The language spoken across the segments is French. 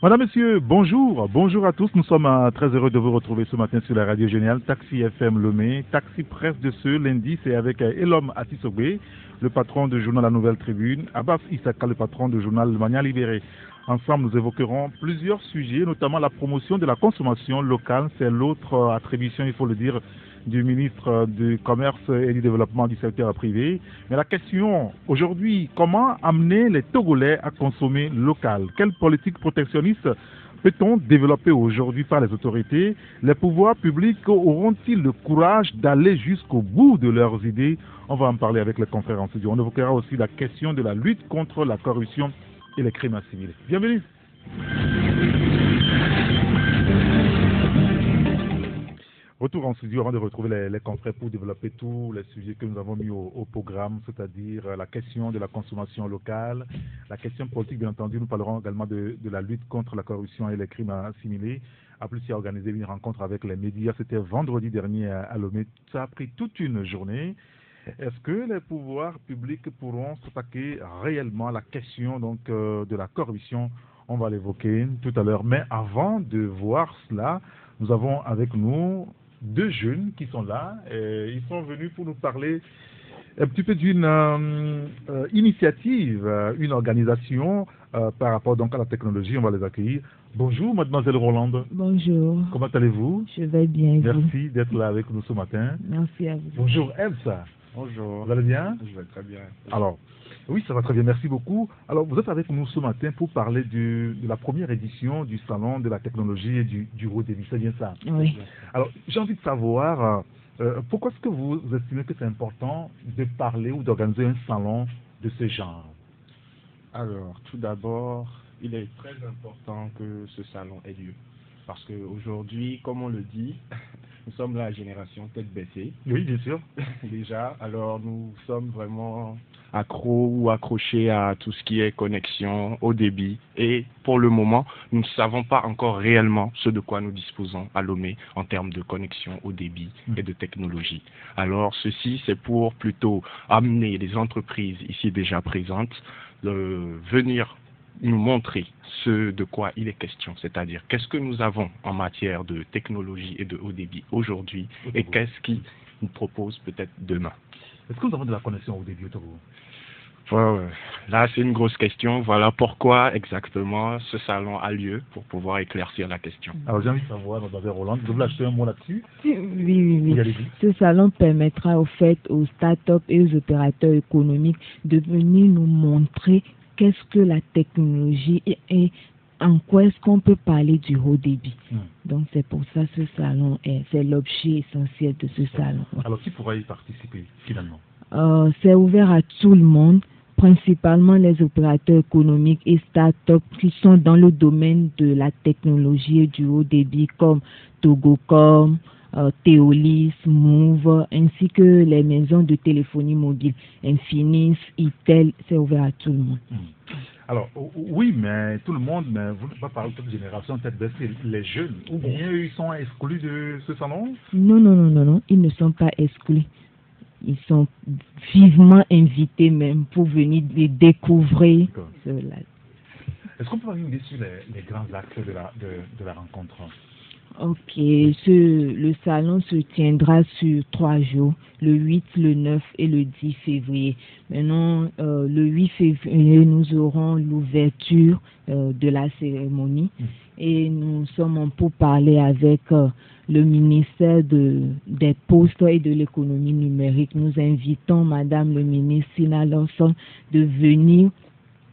Madame, Monsieur, bonjour. Bonjour à tous. Nous sommes très heureux de vous retrouver ce matin sur la radio géniale Taxi FM Lomé. Taxi Presse de ce lundi, c'est avec Elom Atisogbe, le patron du journal La Nouvelle Tribune, Abbas Issaka, le patron du journal Le Mania Libéré. Ensemble, nous évoquerons plusieurs sujets, notamment la promotion de la consommation locale. C'est l'autre attribution, il faut le dire, du ministre du Commerce et du Développement du secteur privé. Mais la question aujourd'hui, comment amener les Togolais à consommer local? Quelle politique protectionniste peut-on développer aujourd'hui par les autorités? Les pouvoirs publics auront-ils le courage d'aller jusqu'au bout de leurs idées? On va en parler avec les confrères en studio. On évoquera aussi la question de la lutte contre la corruption et les crimes assimilés. Bienvenue. Retour en studio avant de retrouver les confrères pour développer tous les sujets que nous avons mis au programme, c'est-à-dire la question de la consommation locale, la question politique, bien entendu. Nous parlerons également de la lutte contre la corruption et les crimes assimilés. Aplusi a organisé une rencontre avec les médias, c'était vendredi dernier à Lomé. Ça a pris toute une journée. Est-ce que les pouvoirs publics pourront s'attaquer réellement à la question donc, de la corruption? On va l'évoquer tout à l'heure. Mais avant de voir cela, nous avons avec nous deux jeunes qui sont là. Et ils sont venus pour nous parler un petit peu d'une initiative, une organisation par rapport donc à la technologie. On va les accueillir. Bonjour, mademoiselle Rolande. Bonjour. Comment allez-vous? Je vais bien. Merci d'être là avec nous ce matin. Merci à vous. Bonjour, Elsa. Bonjour. Vous allez bien? Je vais très bien. Alors, oui, ça va très bien, merci beaucoup. Alors, vous êtes avec nous ce matin pour parler de la première édition du Salon de la technologie et du haut débit, c'est bien ça? Oui. Alors, j'ai envie de savoir, pourquoi est-ce que vous estimez que c'est important de parler ou d'organiser un salon de ce genre? Alors, tout d'abord, il est très important que ce salon ait lieu. Parce qu'aujourd'hui, comme on le dit, nous sommes la génération tête baissée. Oui, bien sûr. Déjà, alors nous sommes vraiment accros ou accrochés à tout ce qui est connexion, haut débit. Et pour le moment, nous ne savons pas encore réellement ce de quoi nous disposons à Lomé en termes de connexion, haut débit et de technologie. Alors ceci, c'est pour plutôt amener les entreprises ici déjà présentes, venir nous montrer ce de quoi il est question, c'est-à-dire qu'est-ce que nous avons en matière de technologie et de haut débit aujourd'hui et qu'est-ce qui nous propose peut-être demain. Est-ce que nous avons de la connexion haut débit au Togo? Là, c'est une grosse question. Voilà pourquoi exactement ce salon a lieu, pour pouvoir éclaircir la question. Alors, j'ai envie de savoir, mademoiselle Rolande, vous voulez acheter un mot là-dessus? Oui. Ce salon permettra au fait aux start-up et aux opérateurs économiques de venir nous montrer qu'est-ce que la technologie et en quoi est-ce qu'on peut parler du haut débit. Donc c'est pour ça que ce salon c'est l'objet essentiel de ce salon. Alors qui pourra y participer finalement? C'est ouvert à tout le monde, principalement les opérateurs économiques et start-up qui sont dans le domaine de la technologie et du haut débit comme Togocom, Théolis, Move, ainsi que les maisons de téléphonie mobile, Infinis, Itel, c'est ouvert à tout le monde. Alors, oui, mais tout le monde, mais vous ne pas parler de toute génération, peut-être baisser les jeunes, ou bien ils sont exclus de ce salon? Non, ils ne sont pas exclus. Ils sont vivement invités même pour venir les découvrir. Est-ce qu'on peut avoir une idée sur les grands axes de la rencontre? Ok, le salon se tiendra sur 3 jours, le 8, le 9 et le 10 février. Maintenant, le 8 février, nous aurons l'ouverture de la cérémonie et nous sommes pour parler avec le ministère des Postes et de l'économie numérique. Nous invitons Madame le ministre Sina Lawson de venir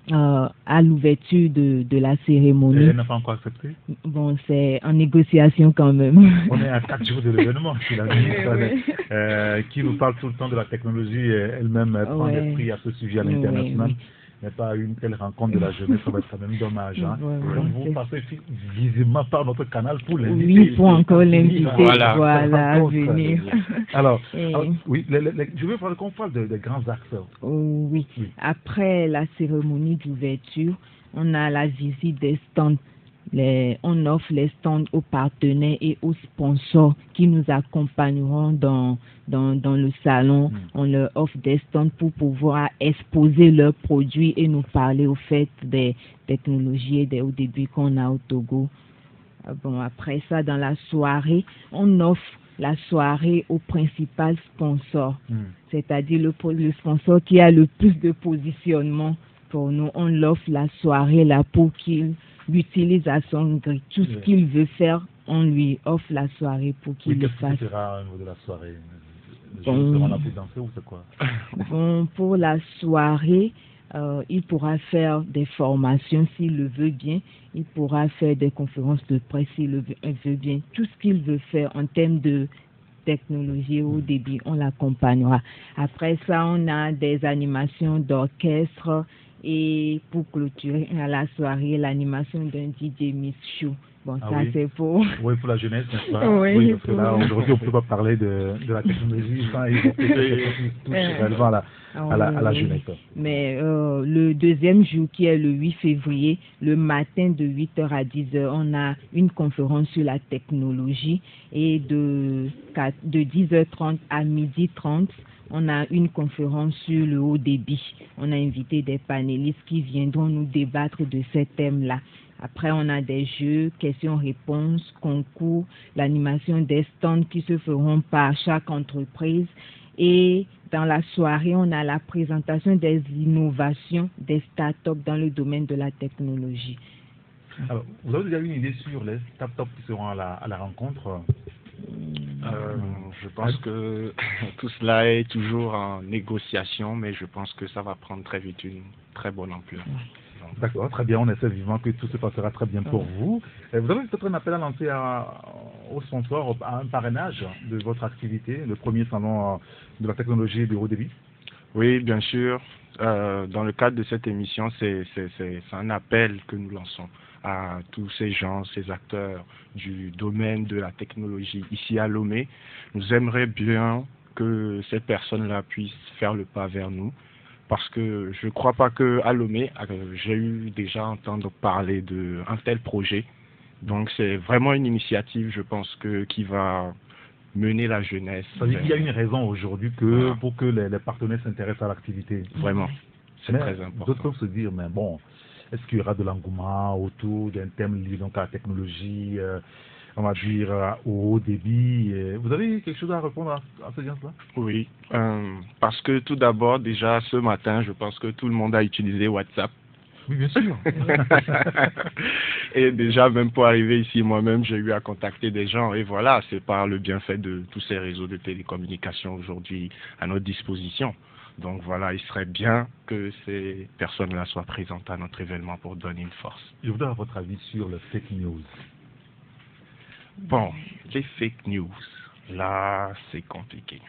à l'ouverture de la cérémonie. Elle n'a pas encore accepté? Bon, c'est en négociation quand même. On est à 4 jours de l'événement. Qui nous parle tout le temps de la technologie, elle-même prend l'esprit à ce sujet à l'international. Mais pas une telle rencontre de la jeunesse, ça va être quand même dommage. Hein. Donc vous passez visiblement par notre canal pour l'inviter. Oui, pour encore l'inviter, voilà à venir. Alors, oui, je veux qu'on parle des grands axes. Oui, après la cérémonie d'ouverture, on a la visite des stands on offre les stands aux partenaires et aux sponsors qui nous accompagneront dans le salon. On leur offre des stands pour pouvoir exposer leurs produits et nous parler au fait des technologies et des hauts débits qu'on a au Togo. Bon, après ça, dans la soirée, on offre la soirée au principal sponsor, c'est-à-dire le sponsor qui a le plus de positionnement pour nous. On l'offre la soirée là pour qu'il l'utilise à son gré. Tout ce qu'il veut faire, on lui offre la soirée pour qu'il le fasse. Qu'est-ce que sera au niveau de la soirée? Les gens seront là pour danser ou c'est quoi? Bon, pour la soirée, il pourra faire des formations s'il le veut bien. Il pourra faire des conférences de presse s'il le veut bien. Tout ce qu'il veut faire en termes de technologie au débit, on l'accompagnera. Après ça, on a des animations d'orchestre et pour clôturer à la soirée, l'animation d'un DJ Miss Show. Bon, ça c'est pour... Oui, pour la jeunesse, n'est-ce pas? Oui, parce que là, aujourd'hui, on ne peut pas parler de la technologie sans évoquer quelque chose tout relevant à la jeunesse. Mais le deuxième jour, qui est le 8 février, le matin de 8h à 10h, on a une conférence sur la technologie et de 10h30 à 12h30, on a une conférence sur le haut débit. On a invité des panélistes qui viendront nous débattre de ces thèmes-là. Après, on a des jeux, questions-réponses, concours, l'animation des stands qui se feront par chaque entreprise. Et dans la soirée, on a la présentation des innovations des startups dans le domaine de la technologie. Alors, vous avez déjà une idée sur les startups qui seront à la rencontre? Je pense que tout cela est toujours en négociation, mais je pense que ça va prendre très vite une très bonne ampleur. D'accord, très bien. On essaie vivement que tout se passera très bien pour vous. Vous avez peut-être un appel à lancer aux sponsors, à un parrainage de votre activité, le premier salon de la technologie de haut débit? Oui, bien sûr. Dans le cadre de cette émission, c'est un appel que nous lançons à tous ces gens, ces acteurs du domaine de la technologie ici à Lomé. Nous aimerions bien que ces personnes-là puissent faire le pas vers nous, parce que je ne crois pas qu'à Lomé, j'ai eu déjà entendu parler d'un tel projet. Donc c'est vraiment une initiative, je pense, qui va mener la jeunesse. Ça veut dire qu'il y a une raison aujourd'hui pour que les partenaires s'intéressent à l'activité. Vraiment, c'est très important. D'autres peuvent se dire, mais bon, est-ce qu'il y aura de l'engouement autour d'un thème lié donc à la technologie, on va dire au haut débit? Vous avez quelque chose à répondre à ce sens-là? Oui, parce que tout d'abord, déjà ce matin, je pense que tout le monde a utilisé WhatsApp. Oui, bien sûr. Et déjà, même pour arriver ici, moi-même, j'ai eu à contacter des gens. Et voilà, c'est par le bienfait de tous ces réseaux de télécommunications aujourd'hui à notre disposition. Donc voilà, il serait bien que ces personnes-là soient présentes à notre événement pour donner une force. Je voudrais avoir votre avis sur le fake news. Bon, les fake news, là, c'est compliqué.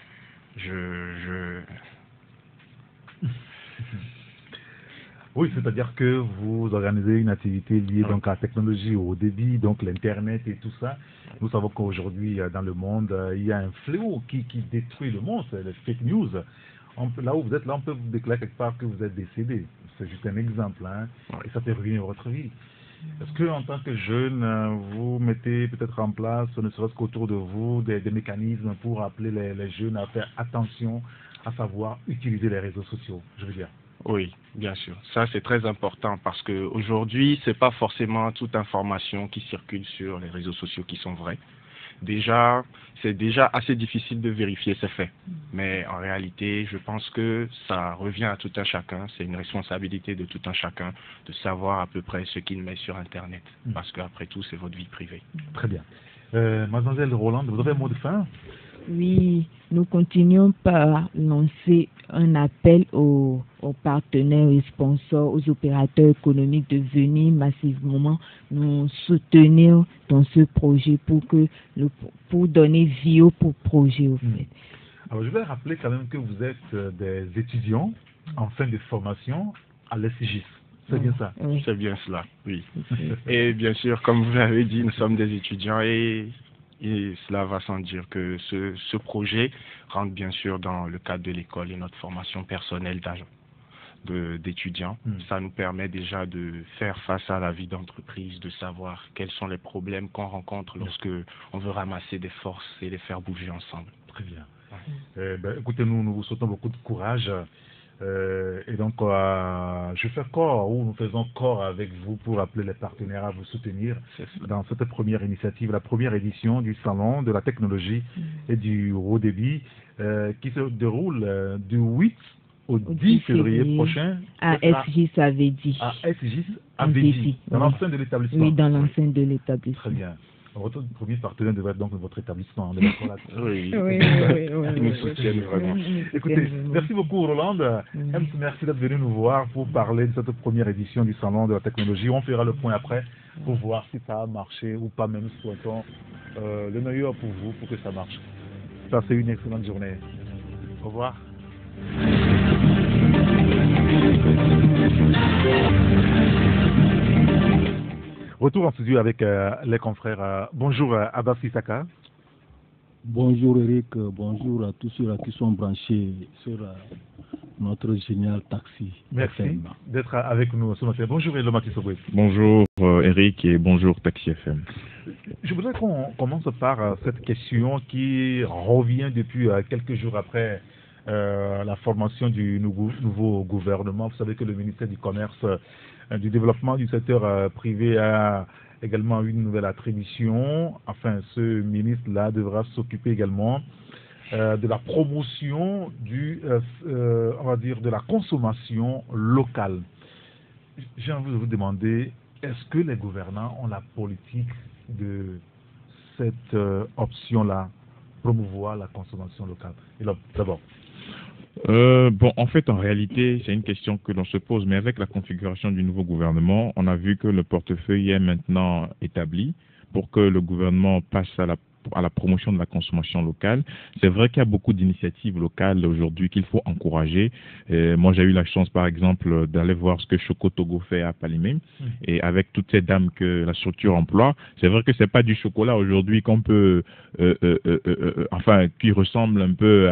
Oui, c'est-à-dire que vous organisez une activité liée donc à la technologie, au débit, donc l'Internet et tout ça. Nous savons qu'aujourd'hui, dans le monde, il y a un fléau qui détruit le monde, c'est les fake news. Là où vous êtes, là, on peut vous déclarer quelque part que vous êtes décédé. C'est juste un exemple, hein, et ça peut ruiner votre vie. Est-ce que, en tant que jeune, vous mettez peut-être en place, ne serait-ce qu'autour de vous, des mécanismes pour appeler les jeunes à faire attention, à savoir utiliser les réseaux sociaux, je veux dire? Oui, bien sûr. Ça, c'est très important parce qu'aujourd'hui, ce n'est pas forcément toute information qui circule sur les réseaux sociaux qui sont vraies. Déjà, c'est déjà assez difficile de vérifier ces faits. Mais en réalité, je pense que ça revient à tout un chacun. C'est une responsabilité de tout un chacun de savoir à peu près ce qu'il met sur Internet. Parce qu'après tout, c'est votre vie privée. Très bien. Mademoiselle Rolande, vous avez un mot de fin? Oui, nous continuons par lancer un appel aux partenaires et sponsors, aux opérateurs économiques de venir massivement nous soutenir dans ce projet pour donner vie au projet au fait. Alors je vais rappeler quand même que vous êtes des étudiants en fin de formation à l'ESIGIS. C'est bien ça? Oui. C'est bien cela, oui. Et bien sûr, comme vous l'avez dit, nous sommes des étudiants et cela va sans dire que ce projet rentre bien sûr dans le cadre de l'école et notre formation personnelle d'agent. d'étudiants. Ça nous permet déjà de faire face à la vie d'entreprise, de savoir quels sont les problèmes qu'on rencontre lorsque on veut ramasser des forces et les faire bouger ensemble. Très bien. Écoutez, nous vous souhaitons beaucoup de courage. Et donc, je fais corps, ou nous faisons corps avec vous pour appeler les partenaires à vous soutenir dans cette première initiative, la première édition du Salon de la technologie et du haut débit qui se déroule du 8 au 10 février prochain à SGIS Avedi. À SGIS Avedi, dans l'enceinte de l'établissement. Oui, dans l'enceinte de l'établissement. Très bien. Votre premier partenaire devrait être donc votre établissement. On est d'accord là-dessus? Oui, nous soutiennent vraiment. Écoutez, merci beaucoup Roland. Merci d'être venu nous voir pour parler de cette première édition du Salon de la technologie. On fera le point après pour voir si ça a marché ou pas. Même souhaitons le meilleur pour vous, pour que ça marche. Passez une excellente journée. Au revoir. Retour en studio avec les confrères. Bonjour Abbas Issaka. Bonjour Eric, bonjour à tous ceux qui sont branchés sur notre génial taxi. Merci FM. d'être avec nous ce matin. Bonjour Elom Atisogwe. Bonjour Eric et bonjour Taxi FM. Je voudrais qu'on commence par cette question qui revient depuis quelques jours après la formation du nouveau gouvernement. Vous savez que le ministère du Commerce, du Développement du secteur privé a également une nouvelle attribution. Enfin, ce ministre-là devra s'occuper également de la promotion on va dire, de la consommation locale. J'ai envie de vous demander, est-ce que les gouvernants ont la politique de cette option-là, promouvoir la consommation locale? Et là, d'abord. En fait, en réalité, c'est une question que l'on se pose, mais avec la configuration du nouveau gouvernement, on a vu que le portefeuille est maintenant établi pour que le gouvernement passe à la promotion de la consommation locale. C'est vrai qu'il y a beaucoup d'initiatives locales aujourd'hui qu'il faut encourager. Moi, j'ai eu la chance, par exemple, d'aller voir ce que Choco Togo fait à Palimé. Et avec toutes ces dames que la structure emploie, c'est vrai que c'est pas du chocolat aujourd'hui qu'on peut, qui ressemble un peu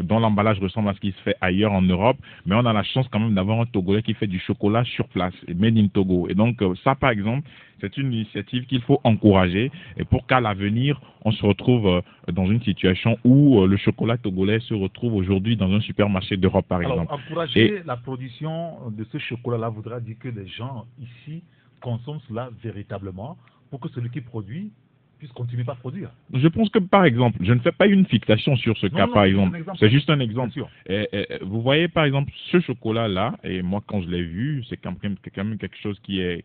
dont l'emballage ressemble à ce qui se fait ailleurs en Europe. Mais on a la chance quand même d'avoir un Togolais qui fait du chocolat sur place, made in Togo. Et donc, ça, par exemple, c'est une initiative qu'il faut encourager et pour qu'à l'avenir, on se retrouve dans une situation où le chocolat togolais se retrouve aujourd'hui dans un supermarché d'Europe, par exemple. Encourager la production de ce chocolat-là voudra dire que les gens ici consomment cela véritablement pour que celui qui produit puisse continuer à produire. Je pense que, par exemple, je ne fais pas une fixation sur ce cas, par exemple. C'est juste un exemple. Vous voyez, par exemple, ce chocolat-là, et moi, quand je l'ai vu, c'est quand même quelque chose qui est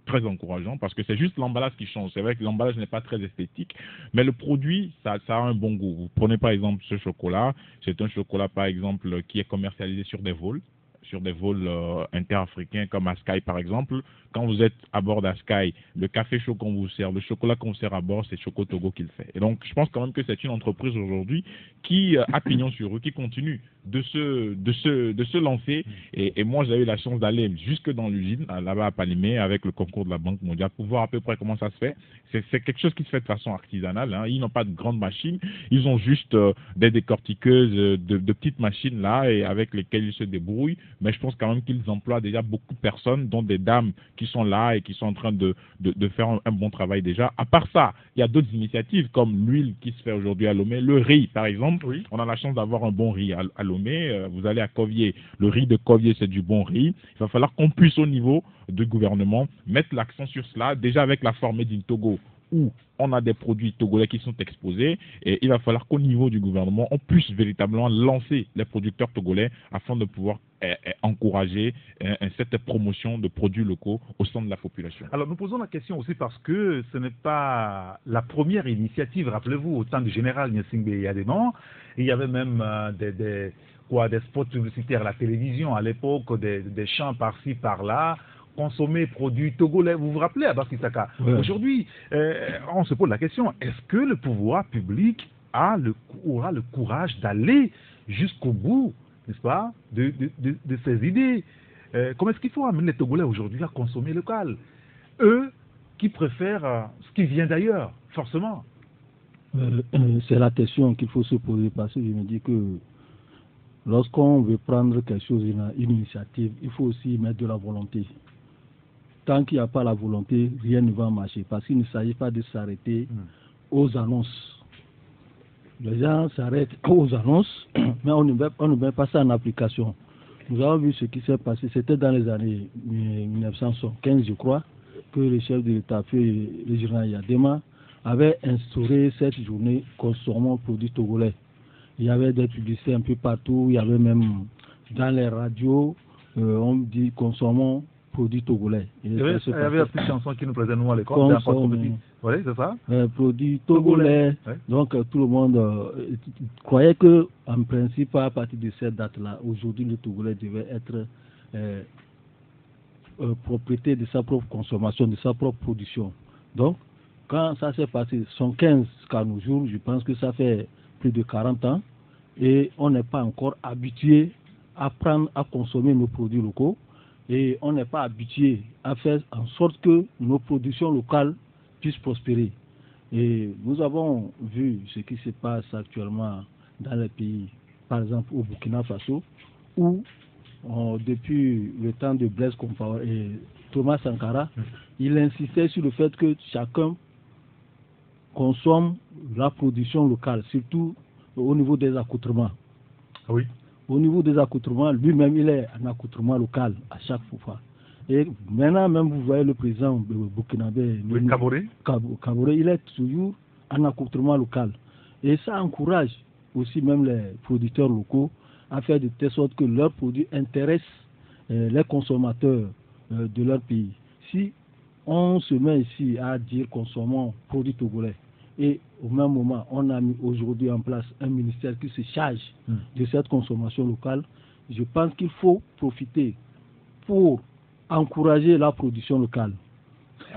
très encourageant parce que c'est juste l'emballage qui change. C'est vrai que l'emballage n'est pas très esthétique, mais le produit, ça a un bon goût. Vous prenez, par exemple, ce chocolat. C'est un chocolat, par exemple, qui est commercialisé sur des vols interafricains comme à Sky par exemple. Quand vous êtes à bord d'Asky, le café chaud qu'on vous sert, le chocolat qu'on vous sert à bord, c'est Choco Togo qui le fait. Et donc, je pense quand même que c'est une entreprise aujourd'hui qui a pignon sur rue, qui continue de se lancer. Et moi, j'ai eu la chance d'aller jusque dans l'usine, là-bas à Palimé, avec le concours de la Banque mondiale, pour voir à peu près comment ça se fait. C'est quelque chose qui se fait de façon artisanale. Ils n'ont pas de grandes machines. Ils ont juste des décortiqueuses, de petites machines là, et avec lesquelles ils se débrouillent. Mais je pense quand même qu'ils emploient déjà beaucoup de personnes, dont des dames qui sont là et qui sont en train de faire un bon travail déjà. À part ça, il y a d'autres initiatives comme l'huile qui se fait aujourd'hui à Lomé, le riz par exemple. Oui. On a la chance d'avoir un bon riz à Lomé. Vous allez à Covier, le riz de Covier c'est du bon riz. Il va falloir qu'on puisse au niveau du gouvernement mettre l'accent sur cela, déjà avec la forme Made in Togo où on a des produits togolais qui sont exposés et il va falloir qu'au niveau du gouvernement, on puisse véritablement lancer les producteurs togolais afin de pouvoir encourager cette promotion de produits locaux au sein de la population. Alors nous posons la question aussi parce que ce n'est pas la première initiative. Rappelez-vous, au temps du général Gnassingbé Yadéman, il y avait même des spots publicitaires à la télévision à l'époque, des chants par-ci, par-là. Consommer produits togolais. Vous vous rappelez, Abbas Issaka? Aujourd'hui, on se pose la question, est-ce que le pouvoir public aura le courage d'aller jusqu'au bout, n'est-ce pas, de ces idées? Comment est-ce qu'il faut amener les Togolais aujourd'hui à consommer local? Eux qui préfèrent ce qui vient d'ailleurs, forcément. C'est la question qu'il faut se poser parce que je me dis que lorsqu'on veut prendre quelque chose, une initiative, il faut aussi mettre de la volonté. Tant qu'il n'y a pas la volonté, rien ne va marcher. Parce qu'il ne s'agit pas de s'arrêter aux annonces. Les gens s'arrêtent aux annonces, mais on ne met pas ça en application. Nous avons vu ce qui s'est passé, c'était dans les années 1915, je crois, que le chef de l'État, le général Yadema, avait instauré cette journée consommant produits togolais. Il y avait des publicités un peu partout, il y avait même dans les radios, on dit consommons produits togolais. Il y avait la petite chanson qui nous plaisait nous à l'école. Oui, c'est ça. Produits togolais. Ouais. Donc tout le monde croyait que, en principe, à partir de cette date-là, aujourd'hui le Togolais devait être propriété de sa propre consommation, de sa propre production. Donc, quand ça s'est passé, 115 qu'à nos jours, je pense que ça fait plus de 40 ans, et on n'est pas encore habitué à consommer nos produits locaux, et on n'est pas habitué à faire en sorte que nos productions locales puissent prospérer. Et nous avons vu ce qui se passe actuellement dans les pays, par exemple au Burkina Faso, où depuis le temps de Blaise Compaoré et Thomas Sankara, il insistait sur le fait que chacun consomme la production locale, surtout au niveau des accoutrements. Oui. Au niveau des accoutrements, lui-même, il est un accoutrement local à chaque fois. Et maintenant, même vous voyez le président burkinabé, Kaboré, il est toujours un accoutrement local. Et ça encourage aussi même les producteurs locaux à faire de telle sorte que leurs produits intéressent les consommateurs de leur pays. Si on se met ici à dire consommons produits togolais, et au même moment, on a mis aujourd'hui en place un ministère qui se charge de cette consommation locale, je pense qu'il faut profiter pour encourager la production locale.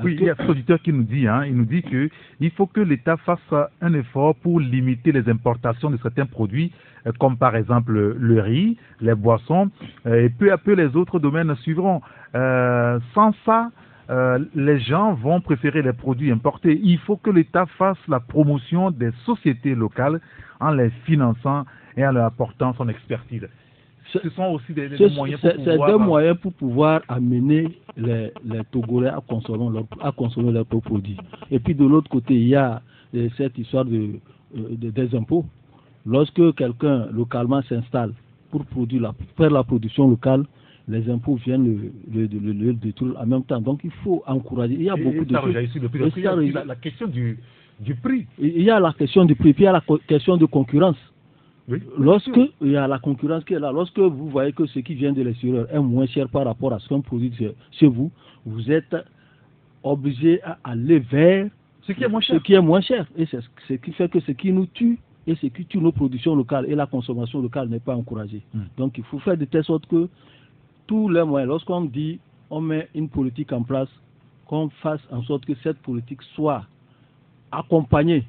Oui, il y a un auditeur qui nous dit, qu'il faut que l'État fasse un effort pour limiter les importations de certains produits, comme par exemple le riz, les boissons, et peu à peu les autres domaines suivront. Sans ça, les gens vont préférer les produits importés. Il faut que l'État fasse la promotion des sociétés locales en les finançant et en leur apportant son expertise. Ce sont aussi des moyens pour pouvoir... C'est des moyens pour pouvoir amener les Togolais à consommer leurs propres produits. Et puis de l'autre côté, il y a cette histoire des impôts. Lorsque quelqu'un localement s'installe pour faire la production locale, les impôts viennent le détruire en même temps. Donc il faut encourager. Il y a beaucoup de choses. Il y a la question du prix. Il y a la question du prix, puis il y a la question de concurrence. Oui, lorsque il y a la concurrence qui est là, lorsque vous voyez que ce qui vient de l'extérieur est moins cher par rapport à ce qu'on produit chez vous, vous êtes obligé à aller vers ce qui est moins cher. Et c'est ce qui fait que ce qui nous tue et ce qui tue nos productions locales et la consommation locale n'est pas encouragée. Donc il faut faire de telle sorte que tous les moyens, lorsqu'on dit on met une politique en place, qu'on fasse en sorte que cette politique soit accompagnée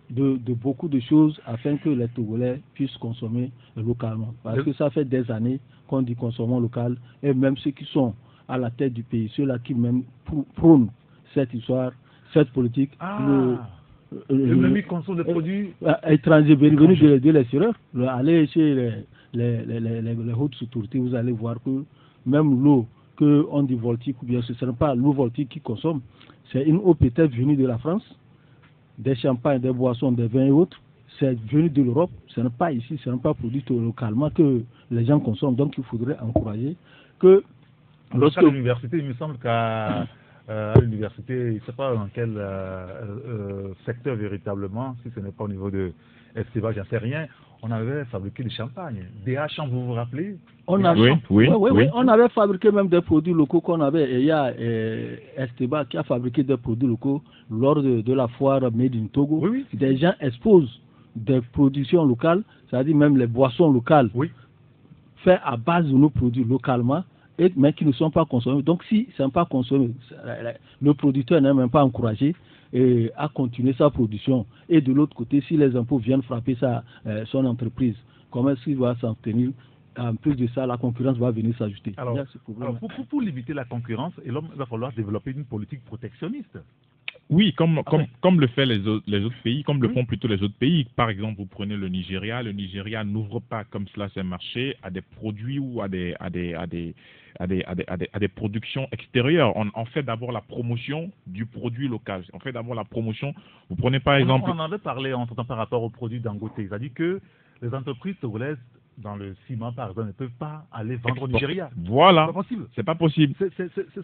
de beaucoup de choses afin que les Togolais puissent consommer localement. Parce que ça fait des années qu'on dit consommons local, et même ceux qui sont à la tête du pays, ceux-là qui même prônent cette histoire, cette politique, le consomme des produits étrangers venus de l'extérieur. Allez chez les hautes autorités, vous allez voir que même l'eau qu'on dit voltique, ou bien ce n'est pas l'eau voltique qui consomme, c'est une eau peut-être venue de la France, des champagnes, des boissons, des vins et autres, c'est venu de l'Europe, ce n'est pas ici, ce n'est pas produit localement que les gens consomment. Donc il faudrait encourager que lorsque l'université, il me semble qu'à l'université, je ne sais pas dans quel secteur véritablement, si ce n'est pas au niveau de Esteban, j'en sais rien, on avait fabriqué du champagne. DH, vous vous rappelez? Oui. On avait fabriqué même des produits locaux qu'on avait. Et il y a Esteban qui a fabriqué des produits locaux lors de la foire Made in Togo. Oui. Des gens exposent des productions locales, c'est-à-dire même les boissons locales, faites à base de nos produits localement, mais qui ne sont pas consommés. Donc si ce n'est pas consommé, le producteur n'est même pas encouragé à continuer sa production. Et de l'autre côté, si les impôts viennent frapper son entreprise, comment est-ce qu'il va s'en tenir? En plus de ça, la concurrence va venir s'ajouter. Alors pour limiter la concurrence, il va falloir développer une politique protectionniste. Oui, comme le fait les autres pays, comme le Oui. font plutôt les autres pays. Par exemple, vous prenez le Nigeria. Le Nigeria n'ouvre pas comme cela ses marchés à des produits ou à des productions extérieures. On fait d'abord la promotion du produit local. On fait d'abord la promotion. Vous prenez par exemple. On en avait parlé en temps par rapport aux produits Dangote. C'est-à-dire que les entreprises togolaises dans le ciment, par exemple, ne peuvent pas aller vendre au Nigeria. Voilà. C'est pas possible. C'est pas possible.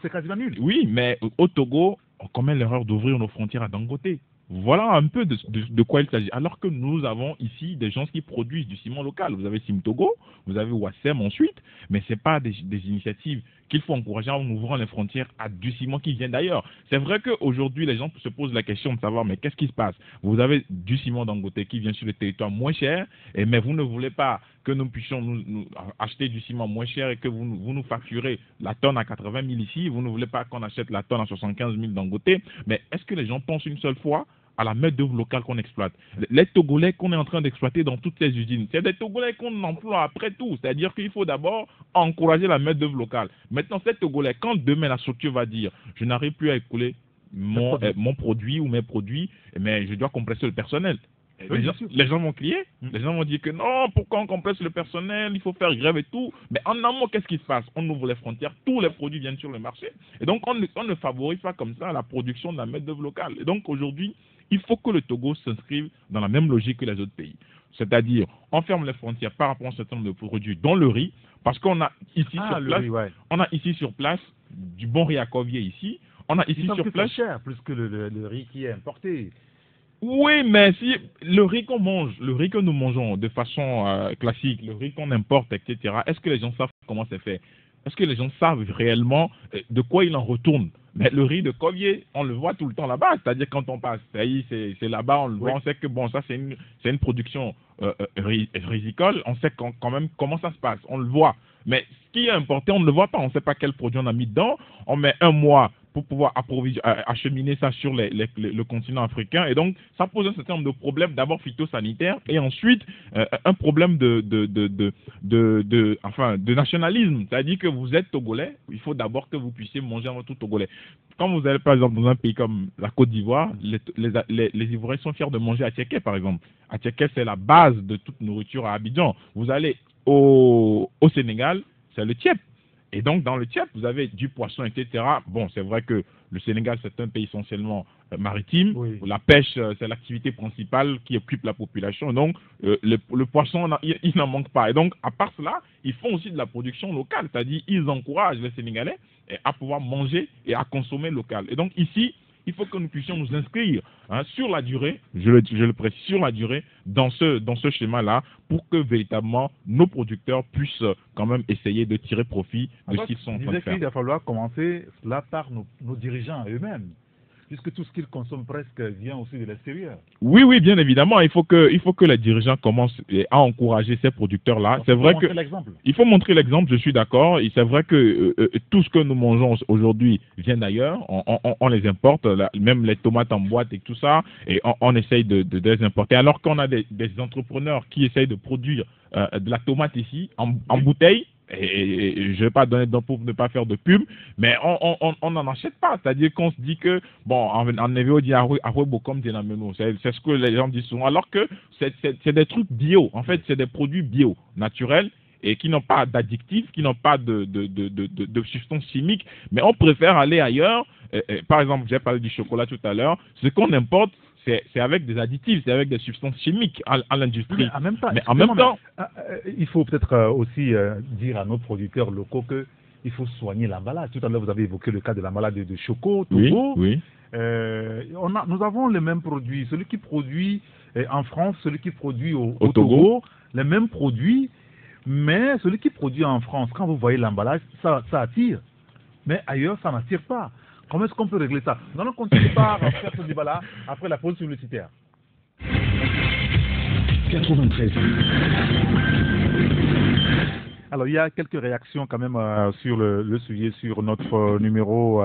C'est quasiment nul. Oui, mais au Togo, on commet l'erreur d'ouvrir nos frontières à Dangote. Voilà un peu de quoi il s'agit. Alors que nous avons ici des gens qui produisent du ciment local. Vous avez Simtogo, vous avez Wassem ensuite, mais ce n'est pas des initiatives qu'il faut encourager en ouvrant les frontières à du ciment qui vient d'ailleurs. C'est vrai qu'aujourd'hui, les gens se posent la question de savoir, mais qu'est-ce qui se passe? Vous avez du ciment Dangote qui vient sur le territoire moins cher, mais vous ne voulez pas que nous puissions nous acheter du ciment moins cher et que vous nous facturez la tonne à 80 000 ici, vous ne voulez pas qu'on achète la tonne à 75 000 Dangote, mais est-ce que les gens pensent une seule fois à la main-d'œuvre locale qu'on exploite? Les Togolais qu'on est en train d'exploiter dans toutes ces usines, c'est des Togolais qu'on emploie après tout. C'est-à-dire qu'il faut d'abord encourager la main-d'œuvre locale. Maintenant, ces Togolais, quand demain la structure va dire je n'arrive plus à écouler mon produit ou mes produits, mais je dois compresser le personnel. Oui, Les gens vont crier, les gens vont dire que non, pourquoi on compresse le personnel, il faut faire grève et tout. Mais en amont, qu'est-ce qui se passe? On ouvre les frontières, tous les produits viennent sur le marché. Et donc, on ne favorise pas comme ça la production de la main-d'œuvre locale. Et donc, aujourd'hui, il faut que le Togo s'inscrive dans la même logique que les autres pays. C'est-à-dire, on ferme les frontières par rapport à un certain nombre de produits, dont le riz, parce qu'on a ici on a ici sur place du bon riz à Corvier ici. On a ici sur place. C'est cher, plus que le riz qui est importé. Oui, mais si le riz qu'on mange, le riz que nous mangeons de façon classique, le riz qu'on importe, etc., est-ce que les gens savent comment c'est fait? Est-ce que les gens savent réellement de quoi il en retourne? Mais le riz de Corvier, on le voit tout le temps là-bas. C'est-à-dire quand on passe, c'est là-bas, on le voit, on sait que bon, ça c'est une production rizicole, on sait quand même comment ça se passe, on le voit. Mais ce qui est importé, on ne le voit pas, on ne sait pas quel produit on a mis dedans. On met un mois pour pouvoir acheminer ça sur le continent africain. Et donc, ça pose un certain nombre de problèmes, d'abord phytosanitaires, et ensuite un problème de nationalisme. C'est-à-dire que vous êtes Togolais, il faut d'abord que vous puissiez manger un tout Togolais. Quand vous allez, par exemple, dans un pays comme la Côte d'Ivoire, les Ivoiriens sont fiers de manger attiéké, par exemple. Attiéké, c'est la base de toute nourriture à Abidjan. Vous allez au Sénégal, c'est le tiep. Et donc, dans le tiep, vous avez du poisson, etc. Bon, c'est vrai que le Sénégal, c'est un pays essentiellement maritime. Oui. La pêche, c'est l'activité principale qui occupe la population. Donc, le poisson, il n'en manque pas. Et donc, à part cela, ils font aussi de la production locale. C'est-à-dire, ils encouragent les Sénégalais à pouvoir manger et à consommer local. Et donc, ici, il faut que nous puissions nous inscrire sur la durée, je le précise, sur la durée, dans ce schéma-là, pour que véritablement nos producteurs puissent quand même essayer de tirer profit de ce qu'ils sont en train de faire. Il va falloir commencer cela par nos dirigeants eux-mêmes, puisque tout ce qu'ils consomment presque vient aussi de l'extérieur. Oui, bien évidemment, il faut que les dirigeants commencent à encourager ces producteurs-là. C'est vrai que il faut montrer l'exemple, je suis d'accord. Et c'est vrai que tout ce que nous mangeons aujourd'hui vient d'ailleurs. On les importe, même les tomates en boîte et tout ça, et on essaye de les importer. Alors qu'on a des entrepreneurs qui essayent de produire de la tomate ici en bouteille. Et je ne vais pas donner pour ne pas faire de pub, mais on n'en achète pas. C'est-à-dire qu'on se dit que, bon, en EVO dit comme c'est ce que les gens disent souvent, alors que c'est des trucs bio. En fait, c'est des produits bio, naturels, et qui n'ont pas d'addictifs, qui n'ont pas de substances chimiques, mais on préfère aller ailleurs. Par exemple, j'ai parlé du chocolat tout à l'heure. Ce qu'on importe, c'est avec des additifs, c'est avec des substances chimiques à l'industrie. Mais en même temps, il faut peut-être aussi dire à nos producteurs locaux qu'il faut soigner l'emballage. Tout à l'heure, vous avez évoqué le cas de l'emballage de Choco, Togo. Oui. Nous avons les mêmes produits. Celui qui produit en France, celui qui produit au Togo, les mêmes produits. Mais celui qui produit en France, quand vous voyez l'emballage, ça attire. Mais ailleurs, ça n'attire pas. Comment est-ce qu'on peut régler ça? Nous allons continuer par faire ce débat-là après la pause publicitaire. 93. Alors, il y a quelques réactions quand même sur le sujet, sur notre numéro,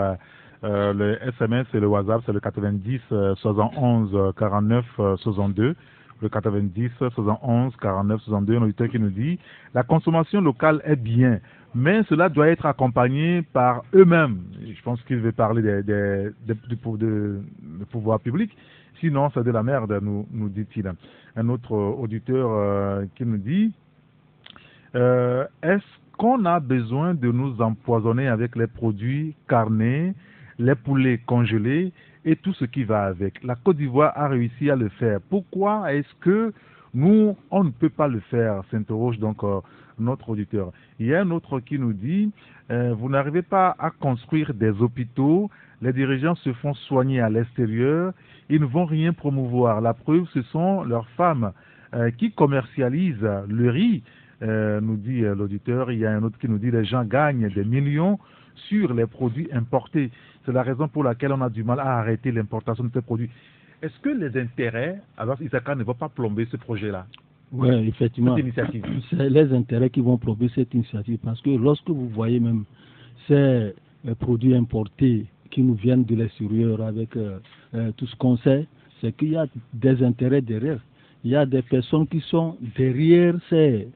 le SMS et le WhatsApp, c'est le 90 71 49 62. Le 90 71 49 62, un auditeur qui nous dit « La consommation locale est bien, mais cela doit être accompagné par eux-mêmes. je pense qu'il veut parler du pouvoir public. Sinon, c'est de la merde, nous dit-il. Un autre auditeur qui nous dit est-ce qu'on a besoin de nous empoisonner avec les produits carnés, les poulets congelés et tout ce qui va avec? La Côte d'Ivoire a réussi à le faire. Pourquoi est-ce que nous, on ne peut pas le faire? S'interroge donc notre auditeur. Il y a un autre qui nous dit vous n'arrivez pas à construire des hôpitaux, les dirigeants se font soigner à l'extérieur, ils ne vont rien promouvoir. La preuve, ce sont leurs femmes qui commercialisent le riz, nous dit l'auditeur. Il y a un autre qui nous dit les gens gagnent des millions sur les produits importés. C'est la raison pour laquelle on a du mal à arrêter l'importation de ces produits. Est-ce que les intérêts, alors Isaka ne va pas plomber ce projet-là? Oui, effectivement. Cette initiative. C'est les intérêts qui vont plomber cette initiative parce que lorsque vous voyez même ces produits importés qui nous viennent de l'extérieur avec tout ce qu'on sait, c'est qu'il y a des intérêts derrière. Il y a des personnes qui sont derrière ces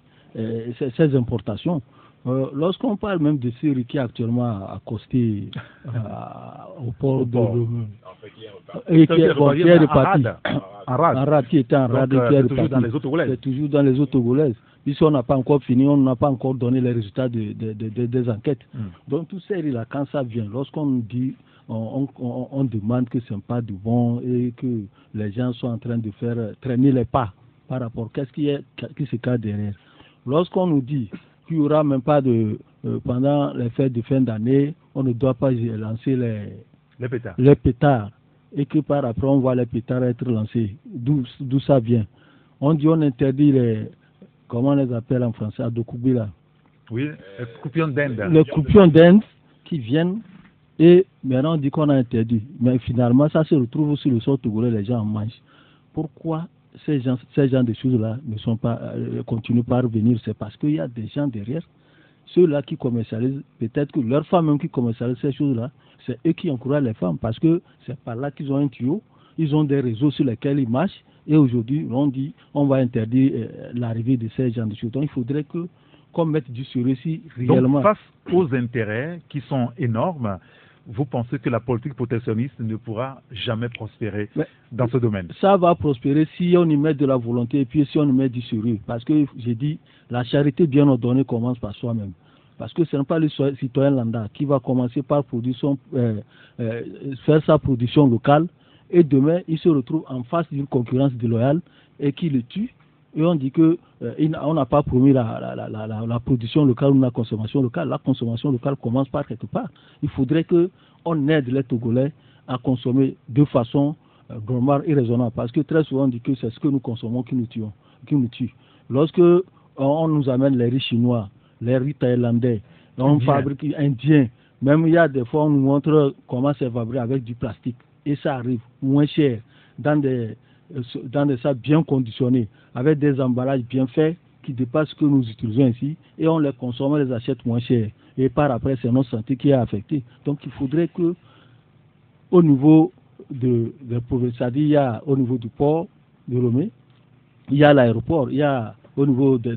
importations. Lorsqu'on parle même de ce riz qui est actuellement accosté au port de Lomé, et qui est reparti en rade, qui était en rade, qui est reparti, c'est toujours dans les eaux togolaises. Puisqu'on n'a pas encore fini, on n'a pas encore donné les résultats des enquêtes. Donc tous ces riz-là, quand ça vient, lorsqu'on dit, on demande que ce n'est pas du bon et que les gens sont en train de faire traîner les pas par rapport à qui se cache derrière. Lorsqu'on nous dit qu'il n'y aura même pas pendant les fêtes de fin d'année, on ne doit pas lancer les pétards. Et que par après, on voit les pétards être lancés. D'où ça vient? On dit on interdit comment on les appelle en français, Adokoubé là. Oui, les croupions d'Inde. Les croupions d'Inde qui viennent et maintenant on dit qu'on a interdit. Mais finalement, ça se retrouve sur le sol togolais, les gens en mangent. Pourquoi ces gens de choses-là ne sont pas continuent pas à revenir? C'est parce qu'il y a des gens derrière, ceux-là qui commercialisent, peut-être que leurs femmes même qui commercialisent ces choses-là, c'est eux qui encouragent les femmes parce que c'est par là qu'ils ont un tuyau, ils ont des réseaux sur lesquels ils marchent et aujourd'hui on dit on va interdire l'arrivée de ces gens de choses. Donc il faudrait qu'on mette du sérieux si réellement. Donc face aux intérêts qui sont énormes, vous pensez que la politique protectionniste ne pourra jamais prospérer dans ce domaine? Ça va prospérer si on y met de la volonté et puis si on y met du sérieux. Parce que j'ai dit, la charité bien ordonnée commence par soi-même. Parce que ce n'est pas le citoyen lambda qui va commencer par faire sa production locale et demain il se retrouve en face d'une concurrence déloyale et qui le tue. Et on dit que on n'a pas promis la production locale ou la consommation locale. La consommation locale commence par quelque part. Il faudrait qu'on aide les Togolais à consommer de façon normale et raisonnable. Parce que très souvent on dit que c'est ce que nous consommons qui nous tue. Lorsque on nous amène les riz chinois, les riz thaïlandais, on fabrique indien. Même il y a des fois on nous montre comment c'est fabriqué avec du plastique. Et ça arrive moins cher dans des sacs bien conditionnés, avec des emballages bien faits qui dépassent ce que nous utilisons ici, et on les consomme, on les achète moins cher. Et par après, c'est notre santé qui est affectée. Donc il faudrait que, au niveau des provinces, c'est-à-dire il y a au niveau du port de Lomé, il y a l'aéroport, il y a au niveau des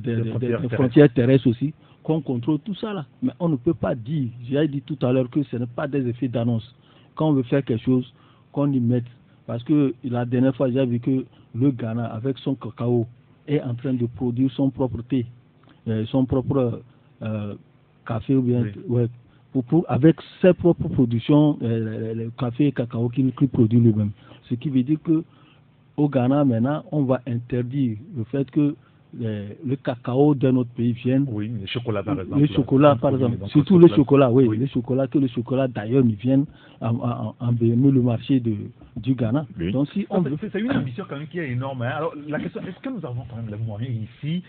frontières terrestres aussi, qu'on contrôle tout ça là. Mais on ne peut pas dire, j'ai dit tout à l'heure que ce n'est pas des effets d'annonce. Quand on veut faire quelque chose, qu'on y mette. Parce que la dernière fois, j'ai vu que le Ghana, avec son cacao, est en train de produire son propre thé, son propre café, ou bien, avec ses propres productions, le café et cacao qu'il produit lui-même. Ce qui veut dire que au Ghana, maintenant, on va interdire le fait que le cacao d'un autre pays vienne. Oui, le chocolat par exemple. Le chocolat par exemple. Surtout le chocolat, oui. Le chocolat d'ailleurs ne vienne embellir le marché du Ghana. Oui. Donc si c'est une ambition quand même qui est énorme. Hein. Alors la question, est-ce que nous avons quand même les moyens ici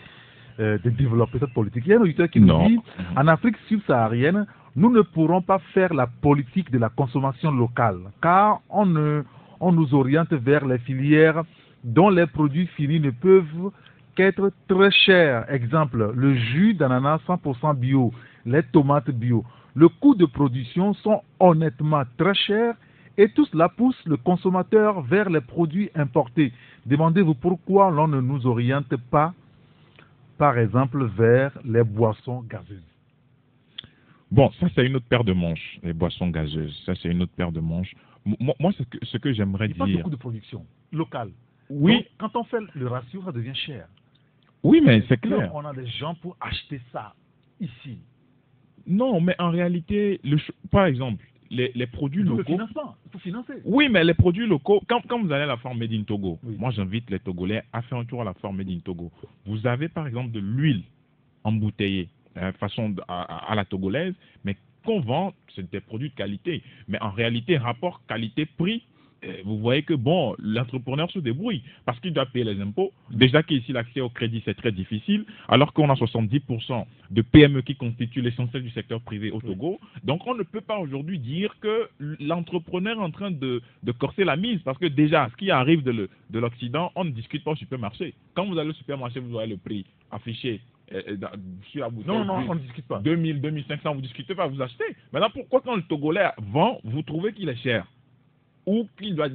de développer cette politique? Il y a un auditeur qui nous dit, en Afrique subsaharienne, nous ne pourrons pas faire la politique de la consommation locale, car on nous oriente vers les filières dont les produits finis ne peuvent qu'être très chers. Exemple, le jus d'ananas 100% bio, les tomates bio. Le coût de production sont honnêtement très chers et tout cela pousse le consommateur vers les produits importés. Demandez-vous pourquoi l'on ne nous oriente pas, par exemple, vers les boissons gazeuses. Bon, ça c'est une autre paire de manches, les boissons gazeuses. Ça c'est une autre paire de manches. Moi ce que j'aimerais Il y a pas dire... beaucoup de production locale. Oui, Donc, quand on fait le ratio, ça devient cher. oui, mais c'est Là, clair. on a des gens pour acheter ça ici. Non, mais en réalité, par exemple, les produits Le locaux... financement, il faut financer. Oui, mais les produits locaux, quand vous allez à la foire Made in Togo, Oui. moi j'invite les Togolais à faire un tour à la foire Made in Togo. Vous avez par exemple de l'huile embouteillée, à la togolaise, mais qu'on vend, c'est des produits de qualité. Mais en réalité, rapport qualité-prix, vous voyez que bon, l'entrepreneur se débrouille parce qu'il doit payer les impôts. Déjà qu'ici, l'accès au crédit, c'est très difficile, alors qu'on a 70% de PME qui constituent l'essentiel du secteur privé au Togo. Donc, on ne peut pas aujourd'hui dire que l'entrepreneur est en train de corser la mise parce que déjà, ce qui arrive de l'Occident, on ne discute pas au supermarché. Quand vous allez au supermarché, vous voyez le prix affiché sur la bouteille. Non, on ne discute pas. 2000, 2500, vous ne discutez pas, vous achetez. Maintenant, pourquoi quand le Togolais vend, vous trouvez qu'il est cher? Ou qu'il doit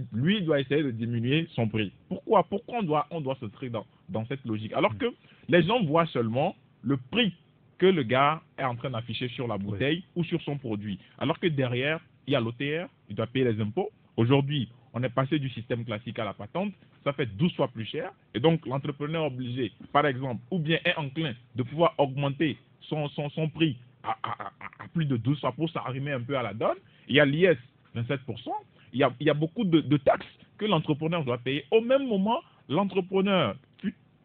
essayer de diminuer son prix. Pourquoi on doit s'inscrire dans cette logique? Alors que les gens voient seulement le prix que le gars est en train d'afficher sur la bouteille ou sur son produit. Alors que derrière, il y a l'OTR, il doit payer les impôts. Aujourd'hui, on est passé du système classique à la patente, ça fait 12 fois plus cher. Et donc, l'entrepreneur obligé, par exemple, ou bien est enclin de pouvoir augmenter son prix à plus de 12 fois pour s'arrimer un peu à la donne. Il y a l'IS, 27%. Il y a beaucoup de taxes que l'entrepreneur doit payer. Au même moment, l'entrepreneur,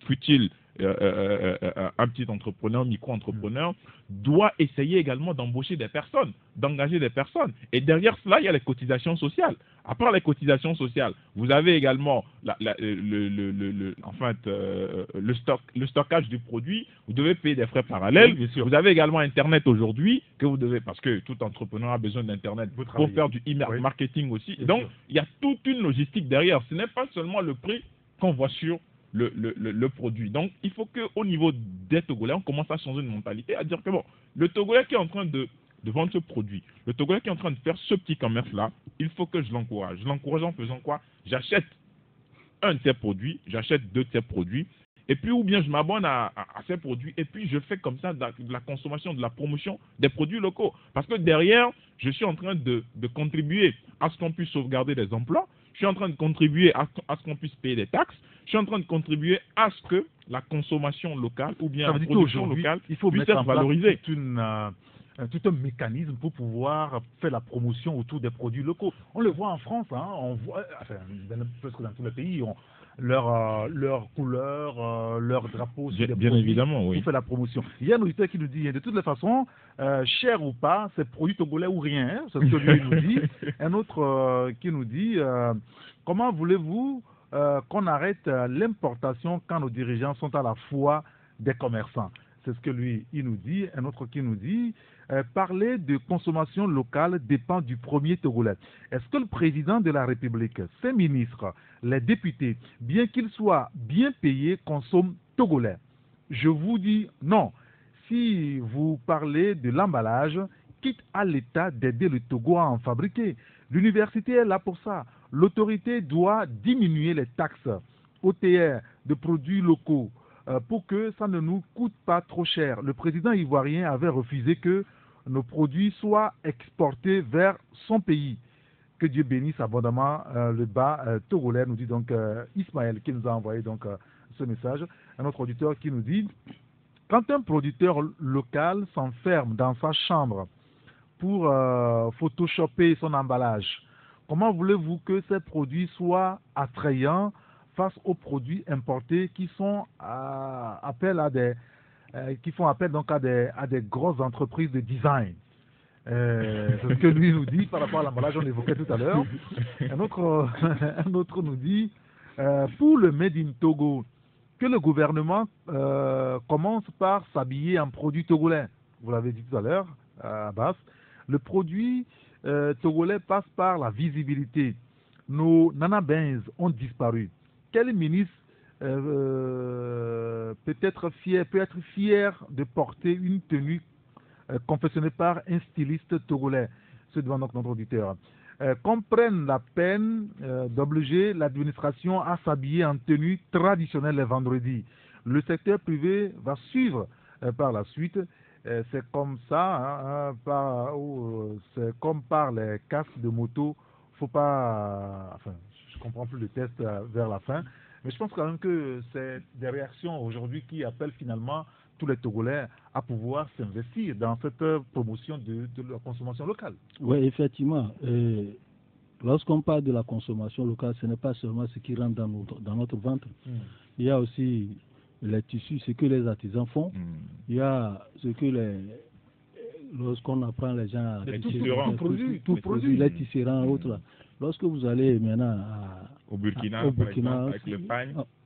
fut-il un petit entrepreneur, micro-entrepreneur, doit essayer également d'embaucher des personnes, d'engager des personnes. Et derrière cela, il y a les cotisations sociales. À part les cotisations sociales, vous avez également le stockage du produit. Vous devez payer des frais parallèles. Oui, bien sûr. Vous avez également Internet aujourd'hui que vous devez, parce que tout entrepreneur a besoin d'Internet pour faire du e-marketing aussi. Bien Donc, sûr. il y a toute une logistique derrière. Ce n'est pas seulement le prix qu'on voit sur le produit. Donc, il faut qu'au niveau des Togolais, on commence à changer de mentalité, à dire que bon, le Togolais qui est en train de vendre ce produit, le Togolais qui est en train de faire ce petit commerce-là, il faut que je l'encourage. Je l'encourage en faisant quoi? J'achète un de ces produits, j'achète deux de ces produits, et puis ou bien je m'abonne à ces produits, et puis je fais comme ça de la consommation, de la promotion des produits locaux. Parce que derrière, je suis en train de contribuer à ce qu'on puisse sauvegarder des emplois, je suis en train de contribuer à ce qu'on puisse payer des taxes, je suis en train de contribuer à ce que la consommation locale ou bien la production locale il faut puisse mettre être en place valorisée. tout un mécanisme pour pouvoir faire la promotion autour des produits locaux. On le voit en France, hein, on voit, presque dans tous les pays, leur couleur, leur drapeau sur des Bien produits évidemment, oui. pour faire la promotion. Il y a un auditeur qui nous dit, de toutes les façons, cher ou pas, c'est produit togolais ou rien, hein, c'est ce que lui nous dit. Un autre qui nous dit, comment voulez-vous qu'on arrête l'importation quand nos dirigeants sont à la fois des commerçants? C'est ce que lui, il nous dit. Un autre qui nous dit, parler de consommation locale dépend du premier Togolais. Est-ce que le président de la République, ses ministres, les députés, bien qu'ils soient bien payés, consomment togolais? Je vous dis non. Si vous parlez de l'emballage, quitte à l'État d'aider le Togo à en fabriquer. L'université est là pour ça. L'autorité doit diminuer les taxes OTR de produits locaux pour que ça ne nous coûte pas trop cher. Le président ivoirien avait refusé que nos produits soient exportés vers son pays. Que Dieu bénisse abondamment le bas togolais, nous dit donc Ismaël qui nous a envoyé donc ce message. Un autre auditeur qui nous dit, quand un producteur local s'enferme dans sa chambre pour photoshopper son emballage, comment voulez-vous que ces produits soient attrayants face aux produits importés qui font appel donc à des grosses entreprises de design? C'est ce que lui nous dit par rapport à l'emballage, on l'évoquait tout à l'heure. Un autre nous dit, pour le Made in Togo, que le gouvernement commence par s'habiller en produits togolais. Vous l'avez dit tout à l'heure, Abbas. Le produit togolais passe par la visibilité. Nos nanabins ont disparu. Quel ministre peut être fier de porter une tenue confectionnée par un styliste togolais? Se demande donc notre auditeur. Qu'on prenne la peine d'obliger l'administration à s'habiller en tenue traditionnelle les vendredis. Le secteur privé va suivre par la suite. c'est comme ça, c'est comme par les casques de moto. Faut pas, enfin, je comprends plus le test vers la fin, mais je pense quand même que c'est des réactions aujourd'hui qui appellent finalement tous les Togolais à pouvoir s'investir dans cette promotion de la consommation locale. Oui, effectivement. Lorsqu'on parle de la consommation locale, ce n'est pas seulement ce qui rentre dans notre ventre. Il y a aussi les tissus, ce que les artisans font. Il y a ce que lorsqu'on apprend les gens à tout produit, les tisserands et autres. Lorsque vous allez maintenant au Burkina,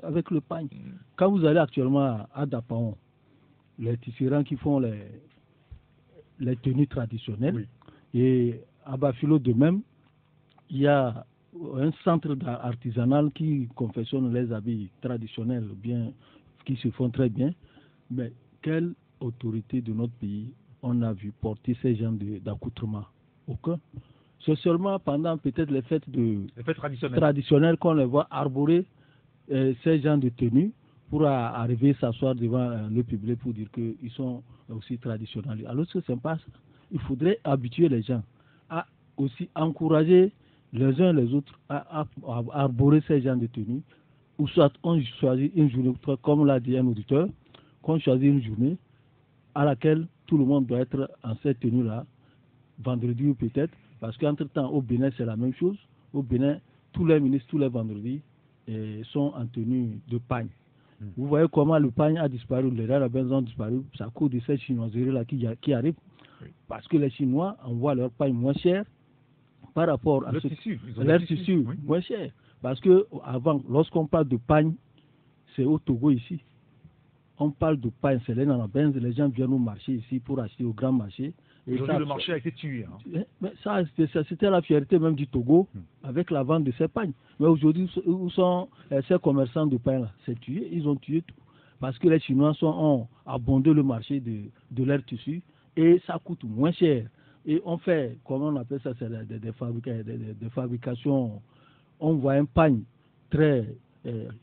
avec le pagne. Quand vous allez actuellement à Dapaon, les tisserands qui font les tenues traditionnelles, et à Bafilo de même, il y a un centre artisanal qui confectionne les habits traditionnels bien, qui se font très bien. Mais quelle autorité de notre pays on a vu porter ces genres d'accoutrements? Aucun. C'est seulement pendant peut-être les fêtes traditionnelles qu'on les voit arborer ces genres de tenues pour arriver s'asseoir devant le public pour dire qu'ils sont aussi traditionnels. Alors que c'est pas ça. Il faudrait habituer les gens à aussi encourager les uns les autres à arborer ces genres de tenues. Ou soit on choisit une journée, comme l'a dit un auditeur, qu'on choisit une journée à laquelle tout le monde doit être en cette tenue-là, vendredi ou peut-être, parce qu'entre-temps, au Bénin, c'est la même chose. Au Bénin, tous les ministres, tous les vendredis, sont en tenue de pagne. Vous voyez comment le pagne a disparu, les rabbins ont disparu, c'est à cause de ces chinoiseries-là qui arrivent. Parce que les Chinois envoient leur pagne moins cher par rapport à leur tissu moins cher. Parce que avant, lorsqu'on parle de pagne, c'est au Togo ici. On parle de pagne, c'est les nanabens, les gens viennent au marché ici pour acheter au grand marché. Aujourd'hui, le marché a été tué. Mais ça, c'était la fierté même du Togo avec la vente de ces pagnes. Mais aujourd'hui, où sont ces commerçants de pain là? C'est tué, ils ont tué tout. Parce que les Chinois ont abondé le marché de leur tissu et ça coûte moins cher. Et on fait, comment on appelle ça, c'est des fabrications. On voit un pagne très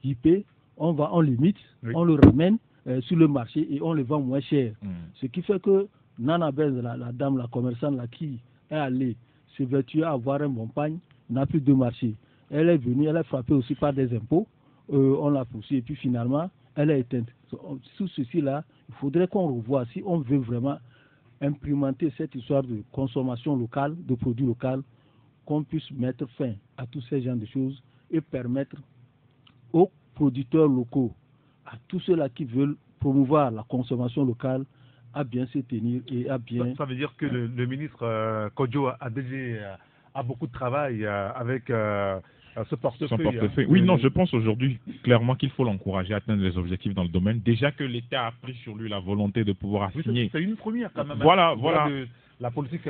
hippé, on limite, on le ramène sur le marché et on le vend moins cher. Ce qui fait que Nana Benz, la dame, la commerçante là, qui est allée se vertuer à avoir un bon pagne, n'a plus de marché. Elle est venue, elle est frappée aussi par des impôts, on l'a poursuivie et puis finalement, elle est éteinte. Sous ceci-là, il faudrait qu'on revoie si on veut vraiment implémenter cette histoire de consommation locale, de produits locaux, qu'on puisse mettre fin à tous ces genres de choses et permettre aux producteurs locaux, à tous ceux-là qui veulent promouvoir la consommation locale, à bien se tenir et à bien... Ça veut dire que le ministre Kodjo a beaucoup de travail avec ce portefeuille. Oui, non, je pense aujourd'hui clairement qu'il faut l'encourager à atteindre les objectifs dans le domaine. Déjà que l'État a pris sur lui la volonté de pouvoir assigner... C'est une première quand même. Voilà. La politique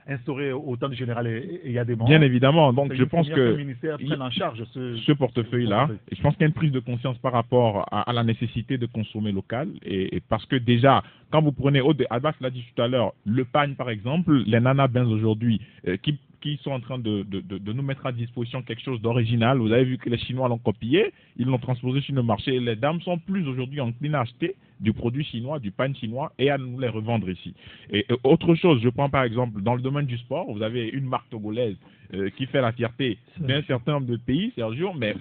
instaurée au temps du général Yadéman. Bien évidemment, donc je pense que le ministère prenne en charge ce portefeuille-là, et je pense qu'il y a une prise de conscience par rapport à la nécessité de consommer local, et parce que déjà, quand vous prenez, Abbas l'a dit tout à l'heure, le pagne par exemple, les Nana Benz aujourd'hui, qui sont en train de nous mettre à disposition quelque chose d'original. Vous avez vu que les Chinois l'ont copié, ils l'ont transposé sur le marché, et les dames sont plus aujourd'hui enclines à acheter du produit chinois, du pain chinois, et à nous les revendre ici. Et autre chose, je prends par exemple, dans le domaine du sport, vous avez une marque togolaise qui fait la fierté d'un certain nombre de pays, Sergio, mais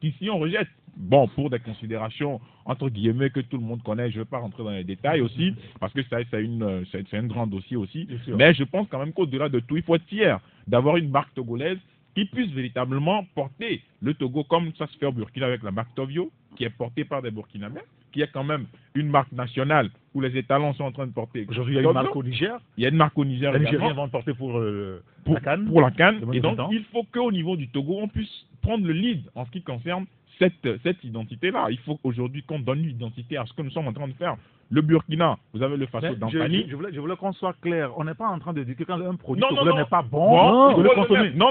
qu'ici on rejette. Bon, pour des considérations, entre guillemets, que tout le monde connaît, je ne vais pas rentrer dans les détails aussi, parce que c'est un grand dossier aussi. Mais je pense quand même qu'au-delà de tout, il faut être fier d'avoir une marque togolaise qui puisse véritablement porter le Togo, comme ça se fait au Burkina avec la marque Tovio, qui est portée par des Burkinabés, qui est quand même une marque nationale où les étalons sont en train de porter. Aujourd'hui, il y a une marque au Niger. Il y a une marque au Niger. Les Nigériens vont porter pour la canne. Pour la canne. Et donc, il faut qu'au niveau du Togo, on puisse prendre le lead en ce qui concerne cette identité-là. Il faut aujourd'hui qu'on donne une identité à ce que nous sommes en train de faire. Le Burkina, vous avez le Faso d'Anfani. Je voulais qu'on soit clair. On n'est pas en train de dire que quand un produit n'est pas bon, vous le consommez. Non,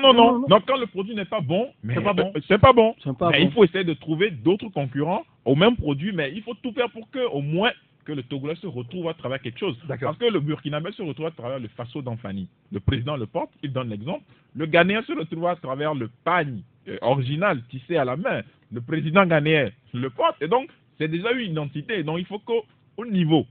quand le produit n'est pas bon, c'est pas bon. Il faut essayer de trouver d'autres concurrents au même produit, mais il faut tout faire pour que, au moins, que le Togolais se retrouve à travers quelque chose. Parce que le Burkinabé se retrouve à travers le Faso d'Anfani. Le président le porte, il donne l'exemple. Le Ghanéen se retrouve à travers le pagne original tissé à la main. Le président ghanéen le porte. Et donc, c'est déjà une identité. Donc, il faut qu'au niveau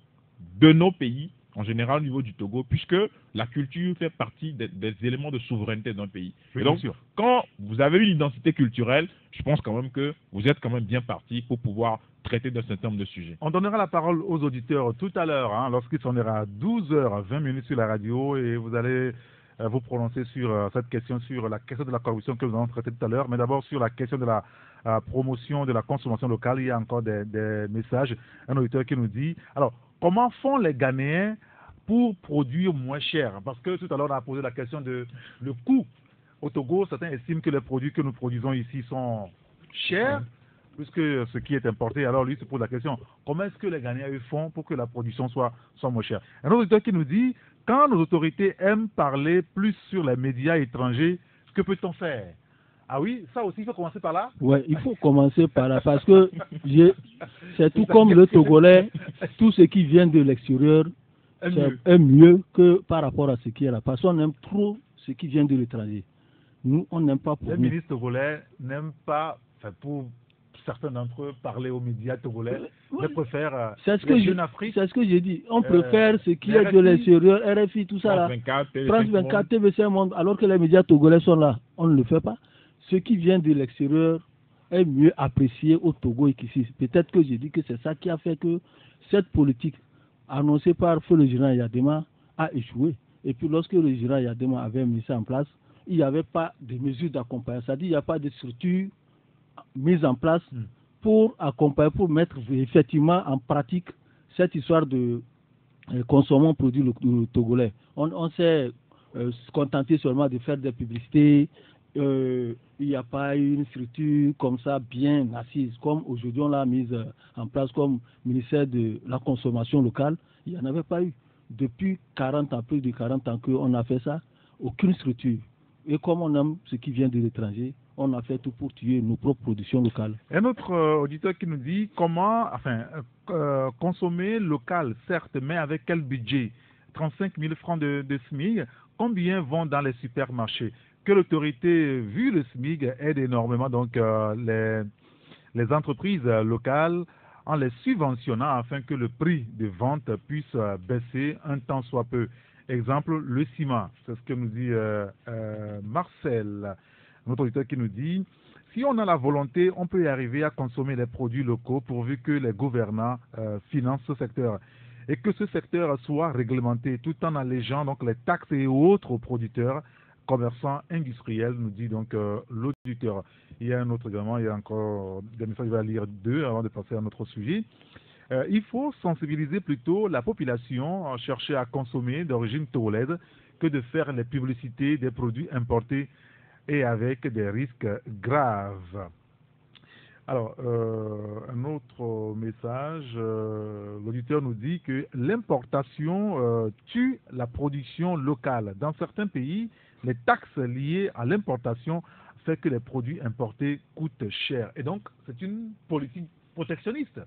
de nos pays, en général au niveau du Togo, puisque la culture fait partie des éléments de souveraineté d'un pays. Oui, et donc, bien sûr. quand vous avez une identité culturelle, je pense quand même que vous êtes quand même bien parti pour pouvoir traiter d'un certain nombre de sujets. On donnera la parole aux auditeurs tout à l'heure, hein, lorsqu'il sonnera à 12h20 sur la radio, et vous allez vous prononcer sur cette question, sur la question de la corruption que nous allons traiter tout à l'heure, mais d'abord sur la question de la promotion de la consommation locale. Il y a encore des messages. Un auditeur qui nous dit, alors, comment font les Ghanéens pour produire moins cher? Parce que tout à l'heure, on a posé la question de le coût. Au Togo, certains estiment que les produits que nous produisons ici sont chers, plus que ce qui est importé. Alors lui se pose la question, comment est-ce que les Ghanéens eux, font pour que la production soit moins chère? Un autre auditeur qui nous dit, quand nos autorités aiment parler plus sur les médias étrangers, que peut-on faire? Ah oui, ça aussi, il faut commencer par là? Oui, il faut commencer par là, parce que c'est tout comme le Togolais, tout ce qui vient de l'extérieur est mieux que par rapport à ce qui est là. Parce qu'on aime trop ce qui vient de l'étranger. Nous, on n'aime pas pour Les nous. ministres togolais n'aiment pas, enfin pour certains d'entre eux, parler aux médias togolais, mais préfèrent c'est ce les que jeunes Afrique. C'est ce que j'ai dit. On préfère ce qui est RFI, de l'extérieur, RFI, tout ça là. France 24, TVC Monde, alors que les médias togolais sont là. On ne le fait pas. Ce qui vient de l'extérieur est mieux apprécié au Togo qu'ici. Peut-être que j'ai dit que c'est ça qui a fait que cette politique annoncée par Feu le général Yadema a échoué. Et puis lorsque le général Yadema avait mis ça en place, il n'y avait pas de mesures d'accompagnement. C'est-à-dire qu'il n'y a pas de structure mise en place pour accompagner, pour mettre effectivement en pratique cette histoire de consommer un produit togolais. On s'est contenté seulement de faire des publicités. Il n'y a pas une structure comme ça bien assise, comme aujourd'hui on l'a mise en place comme ministère de la consommation locale. Il n'y en avait pas eu. Depuis 40 ans, plus de 40 ans qu'on a fait ça, aucune structure. Et comme on aime ce qui vient de l'étranger, on a fait tout pour tuer nos propres productions locales. Un autre auditeur qui nous dit comment, consommer local, certes, mais avec quel budget? 35 000 francs de SMIC, combien vont dans les supermarchés? Que l'autorité, vu le SMIC, aide énormément donc les entreprises locales en les subventionnant afin que le prix de vente puisse baisser un temps soit peu. Exemple, le ciment, c'est ce que nous dit Marcel, notre auditeur qui nous dit, si on a la volonté, on peut y arriver à consommer les produits locaux pourvu que les gouvernants financent ce secteur et que ce secteur soit réglementé tout en allégeant donc les taxes et autres aux producteurs, commerçants, industriels, nous dit donc l'auditeur. Il y a un autre également, il y a encore des messages, je vais lire deux avant de passer à notre sujet. Il faut sensibiliser plutôt la population, chercher à consommer d'origine togolaise que de faire les publicités des produits importés et avec des risques graves. Alors, un autre message, l'auditeur nous dit que l'importation tue la production locale. Dans certains pays, les taxes liées à l'importation font que les produits importés coûtent cher. Et donc, c'est une politique protectionniste.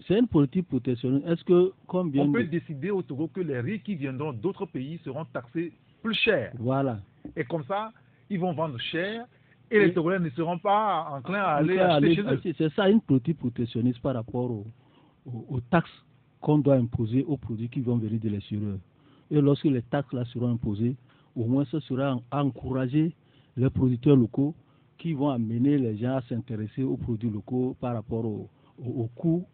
C'est une politique protectionniste. Est-ce que combien on peut décider au Togo que les riz qui viendront d'autres pays seront taxés plus cher. Voilà. Et comme ça, ils vont vendre cher et les Togolais ne seront pas enclins à aller acheter chez eux. C'est ça une politique protectionniste par rapport aux taxes qu'on doit imposer aux produits qui vont venir de l'extérieur. Et lorsque les taxes là seront imposées, au moins ce sera à encourager les producteurs locaux qui vont amener les gens à s'intéresser aux produits locaux par rapport aux coûts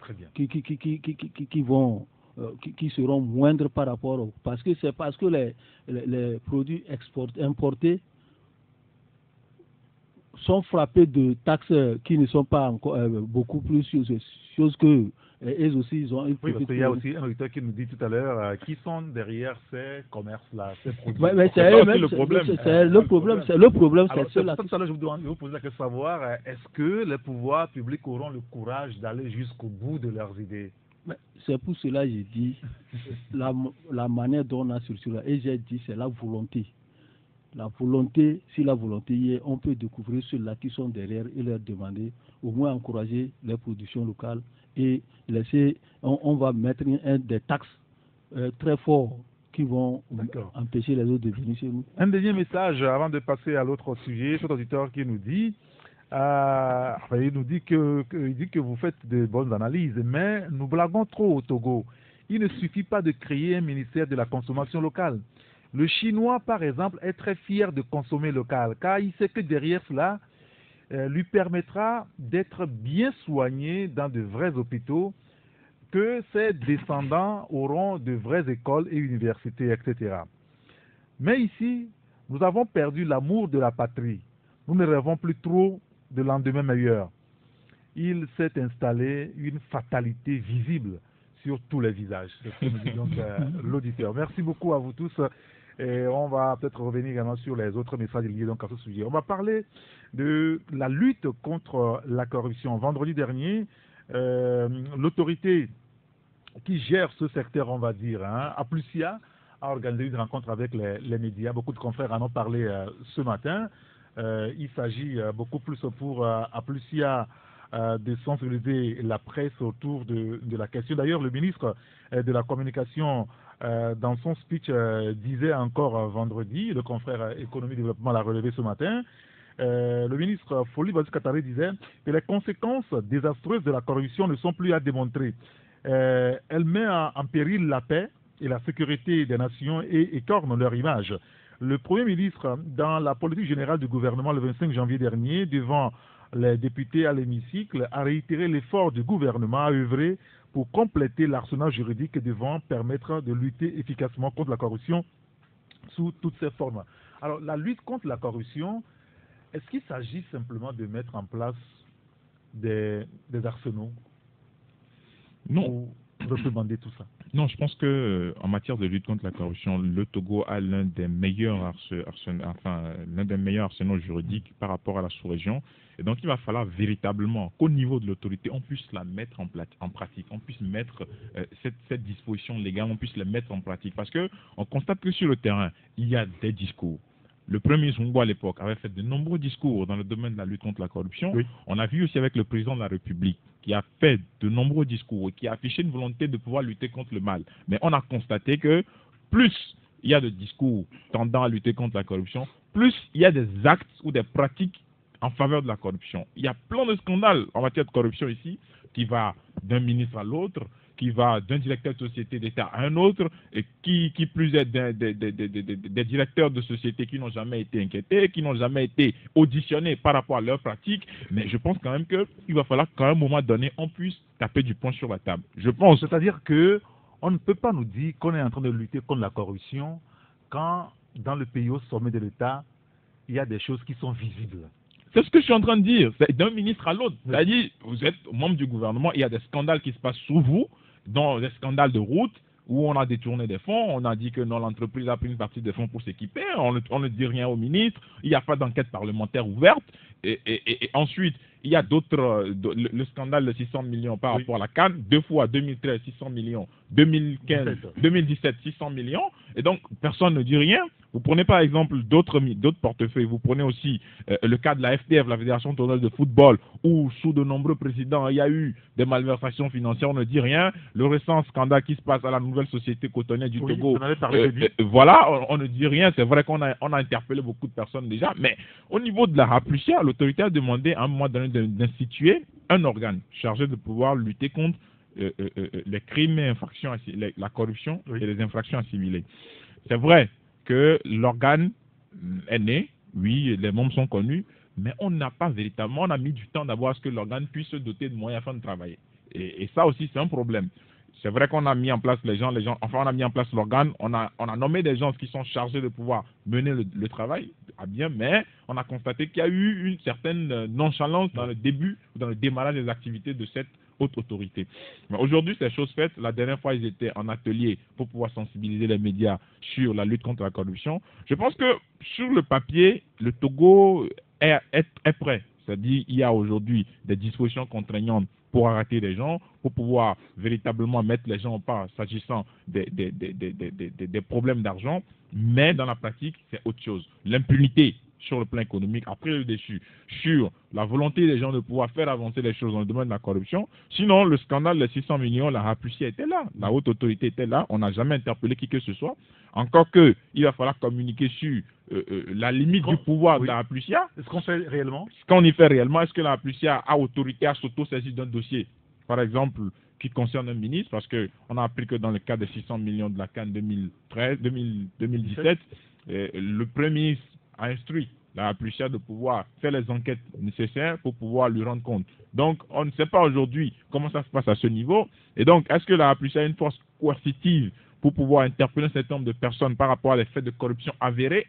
qui seront moindres par rapport parce que c'est parce que les produits importés sont frappés de taxes qui ne sont pas encore beaucoup plus choses que eux aussi ils ont. Oui, parce qu'il y a aussi un auditeur qui nous dit tout à l'heure qui sont derrière ces commerces-là, ces produits. Mais c'est le problème. C'est le problème. C'est le problème. C'est cela. Tout à l'heure, je vous poser la question de savoir est-ce que les pouvoirs publics auront le courage d'aller jusqu'au bout de leurs idées? C'est pour cela que j'ai dit la manière dont on a structuré là, et j'ai dit c'est la volonté. La volonté, si la volonté y est, on peut découvrir ceux-là qui sont derrière et leur demander au moins encourager les productions locales et laisser, on va mettre des taxes très forts qui vont empêcher les autres de venir chez nous. Un dernier message avant de passer à l'autre sujet, cet auditeur qui nous dit il dit que vous faites de bonnes analyses, mais nous blaguons trop au Togo. il ne suffit pas de créer un ministère de la consommation locale. Le Chinois, par exemple, est très fier de consommer local, car il sait que derrière cela lui permettra d'être bien soigné dans de vrais hôpitaux, que ses descendants auront de vraies écoles et universités, etc. Mais ici, nous avons perdu l'amour de la patrie. Nous ne rêvons plus trop de lendemain meilleur. Il s'est installé une fatalité visible sur tous les visages. C'est ce que nous dit donc l'auditeur. Merci beaucoup à vous tous. Et on va peut-être revenir également sur les autres messages liés donc à ce sujet. On va parler de la lutte contre la corruption. Vendredi dernier, l'autorité qui gère ce secteur, on va dire, Aplusia, a organisé une rencontre avec les médias. Beaucoup de confrères en ont parlé ce matin. Il s'agit beaucoup plus pour Aplusia de sensibiliser la presse autour de la question. D'ailleurs, le ministre de la Communication, dans son speech, disait encore vendredi, le confrère Économie et Développement l'a relevé ce matin, le ministre Foli Bazou-Katare disait que les conséquences désastreuses de la corruption ne sont plus à démontrer. Elle met en péril la paix et la sécurité des nations et écorne leur image. Le Premier ministre, dans la politique générale du gouvernement le 25 janvier dernier, devant les députés à l'hémicycle, a réitéré l'effort du gouvernement à œuvrer pour compléter l'arsenal juridique devant permettre de lutter efficacement contre la corruption sous toutes ses formes. Alors, la lutte contre la corruption, est-ce qu'il s'agit simplement de mettre en place des arsenaux Non. pour réprimander tout ça? Non, je pense que en matière de lutte contre la corruption, le Togo a l'un des meilleurs arsenaux juridiques par rapport à la sous-région. Et donc, il va falloir véritablement qu'au niveau de l'autorité, on puisse la mettre en pratique, on puisse mettre cette disposition légale, on puisse la mettre en pratique. Parce que on constate que sur le terrain, il y a des discours. Le premier ministre Ngbo à l'époque avait fait de nombreux discours dans le domaine de la lutte contre la corruption. Oui. On a vu aussi avec le président de la République qui a fait de nombreux discours et qui a affiché une volonté de pouvoir lutter contre le mal. Mais on a constaté que plus il y a de discours tendant à lutter contre la corruption, plus il y a des actes ou des pratiques en faveur de la corruption. Il y a plein de scandales en matière de corruption ici qui va d'un ministre à l'autre, qui va d'un directeur de société d'État à un autre, et qui plus est des directeurs de sociétés qui n'ont jamais été inquiétés, qui n'ont jamais été auditionnés par rapport à leurs pratiques. Mais je pense quand même qu'il va falloir qu'à un moment donné, on puisse taper du poing sur la table. Je pense. C'est-à-dire que on ne peut pas nous dire qu'on est en train de lutter contre la corruption quand, dans le pays au sommet de l'État, il y a des choses qui sont visibles. C'est ce que je suis en train de dire. C'est d'un ministre à l'autre. C'est-à-dire, vous êtes membre du gouvernement, il y a des scandales qui se passent sous vous, dont des scandales de route, où on a détourné des fonds, on a dit que non, l'entreprise a pris une partie des fonds pour s'équiper, on ne dit rien au ministre, il n'y a pas d'enquête parlementaire ouverte, et ensuite, il y a d'autres, le scandale de 600 millions par rapport à la CAN, 2 fois 2013, 600 millions, 2017, 600 millions, et donc personne ne dit rien. Vous prenez par exemple d'autres portefeuilles, vous prenez aussi le cas de la FDF, la Fédération togolaise de football, où sous de nombreux présidents, il y a eu des malversations financières, on ne dit rien. Le récent scandale qui se passe à la nouvelle société cotonnière du Togo, voilà, on ne dit rien. C'est vrai qu'on a interpellé beaucoup de personnes déjà, mais au niveau de la Aplusia, l'autorité a demandé à un moment donné d'instituer un organe chargé de pouvoir lutter contre les crimes et infractions, la corruption et les infractions assimilées. C'est vrai que l'organe est né, oui, les membres sont connus, mais on n'a pas véritablement, on a mis du temps d'abord à ce que l'organe puisse se doter de moyens afin de travailler. Et ça aussi, c'est un problème. C'est vrai qu'on a mis en place on a mis en place l'organe, on a nommé des gens qui sont chargés de pouvoir mener le travail à bien, mais on a constaté qu'il y a eu une certaine nonchalance dans le début, dans le démarrage des activités de cette haute autorité. Aujourd'hui, c'est chose faite. La dernière fois, ils étaient en atelier pour pouvoir sensibiliser les médias sur la lutte contre la corruption. Je pense que sur le papier, le Togo est prêt. C'est-à-dire qu'il y a aujourd'hui des dispositions contraignantes pour arrêter les gens, pour pouvoir véritablement mettre les gens en part s'agissant des problèmes d'argent. Mais dans la pratique, c'est autre chose. L'impunité sur le plan économique a pris le dessus sur la volonté des gens de pouvoir faire avancer les choses dans le domaine de la corruption. Sinon, le scandale des 600 millions, la Aplusia était là, la haute autorité était là, on n'a jamais interpellé qui que ce soit. Encore que, il va falloir communiquer sur la limite du pouvoir de la Aplusia. Est-ce qu'on fait réellement? Ce qu'on y fait réellement, est-ce que la Aplusia a autorité à s'auto-saisir d'un dossier? Par exemple, qui concerne un ministre, parce qu'on a appris que dans le cas des 600 millions de la CAN 2017, le Premier ministre a instruit la Aplucia de pouvoir faire les enquêtes nécessaires pour pouvoir lui rendre compte. Donc, on ne sait pas aujourd'hui comment ça se passe à ce niveau. Et donc, est-ce que la Aplucia a une force coercitive pour pouvoir interpeller un certain nombre de personnes par rapport à des faits de corruption avérés?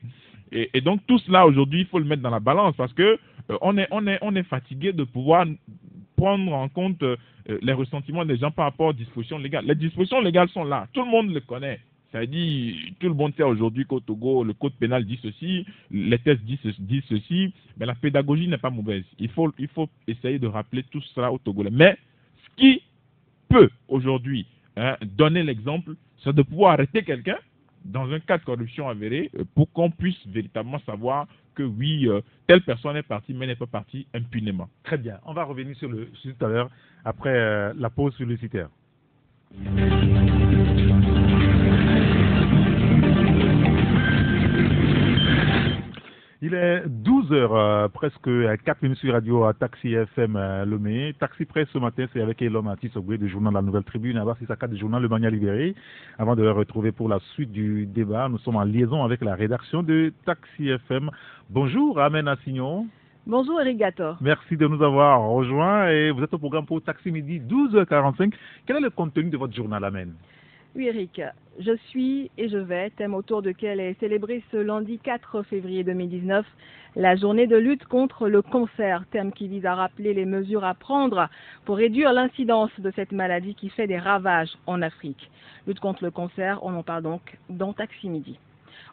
Et donc, tout cela, aujourd'hui, il faut le mettre dans la balance parce que on est fatigué de pouvoir prendre en compte les ressentiments des gens par rapport aux dispositions légales. Les dispositions légales sont là. Tout le monde le connaît. C'est-à-dire, tout le monde sait aujourd'hui qu'au Togo, le code pénal dit ceci, les tests disent ceci, mais la pédagogie n'est pas mauvaise. Il faut essayer de rappeler tout cela aux Togolais. Mais ce qui peut aujourd'hui donner l'exemple, c'est de pouvoir arrêter quelqu'un dans un cas de corruption avéré pour qu'on puisse véritablement savoir que oui, telle personne est partie, mais n'est pas partie impunément. Très bien. On va revenir sur tout à l'heure, après la pause publicitaire. Il est 12h, presque 4 minutes sur radio à Taxi FM Lomé. Taxi Presse ce matin, c'est avec Elom Atisogwe du journal La Nouvelle Tribune, Abbas Issaka du journal Le Mania Libéré. Avant de le retrouver pour la suite du débat, nous sommes en liaison avec la rédaction de Taxi FM. Bonjour, Amen Assignon. Bonjour Eric Gator. Merci de nous avoir rejoints et vous êtes au programme pour Taxi Midi 12h45. Quel est le contenu de votre journal, Amen? Oui Eric, je suis et je vais, thème autour duquel est célébré ce lundi 4 février 2019 la journée de lutte contre le cancer, thème qui vise à rappeler les mesures à prendre pour réduire l'incidence de cette maladie qui fait des ravages en Afrique. Lutte contre le cancer, on en parle donc dans Taxi Midi.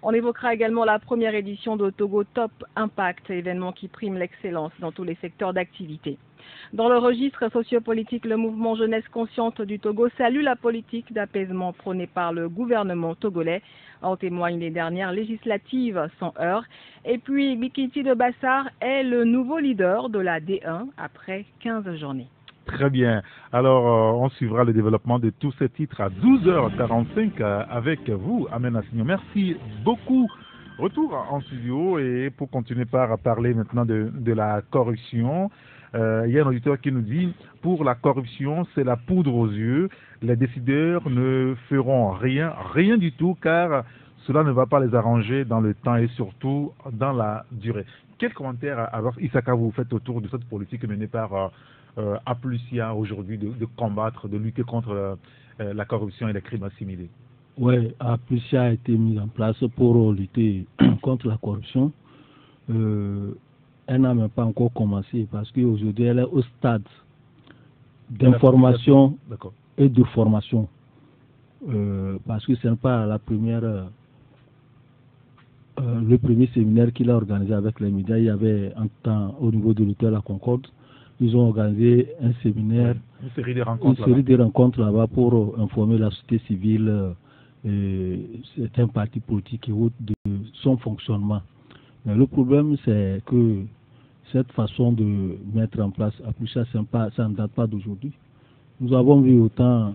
On évoquera également la première édition de Togo Top Impact, événement qui prime l'excellence dans tous les secteurs d'activité. Dans le registre sociopolitique, le mouvement Jeunesse Consciente du Togo salue la politique d'apaisement prônée par le gouvernement togolais. En témoignent les dernières législatives sans heurts. Et puis, Bikiti de Bassar est le nouveau leader de la D1 après 15 journées. Très bien. Alors, on suivra le développement de tous ces titres à 12h45 avec vous, Amen Assignon. Merci beaucoup. Retour en studio et pour continuer par parler maintenant de la corruption. Il y a un auditeur qui nous dit « Pour la corruption, c'est la poudre aux yeux. Les décideurs ne feront rien du tout car cela ne va pas les arranger dans le temps et surtout dans la durée. » Quel commentaire, alors, Issaka, vous faites autour de cette politique menée par Aplucia aujourd'hui de combattre, de lutter contre la corruption et les crimes assimilés? Oui, Aplucia a été mise en place pour lutter contre la corruption. Elle n'a même pas encore commencé parce qu'aujourd'hui elle est au stade d'information et de formation. Parce que ce n'est pas la première, le premier séminaire qu'il a organisé avec les médias. Il y avait un temps au niveau de l'hôtel La Concorde. Ils ont organisé un séminaire, une série de rencontres là-bas pour informer la société civile et certains partis politiques et autres de son fonctionnement. Mais le problème, c'est que cette façon de mettre en place Aplucia, ça ne date pas d'aujourd'hui. Nous avons vu au temps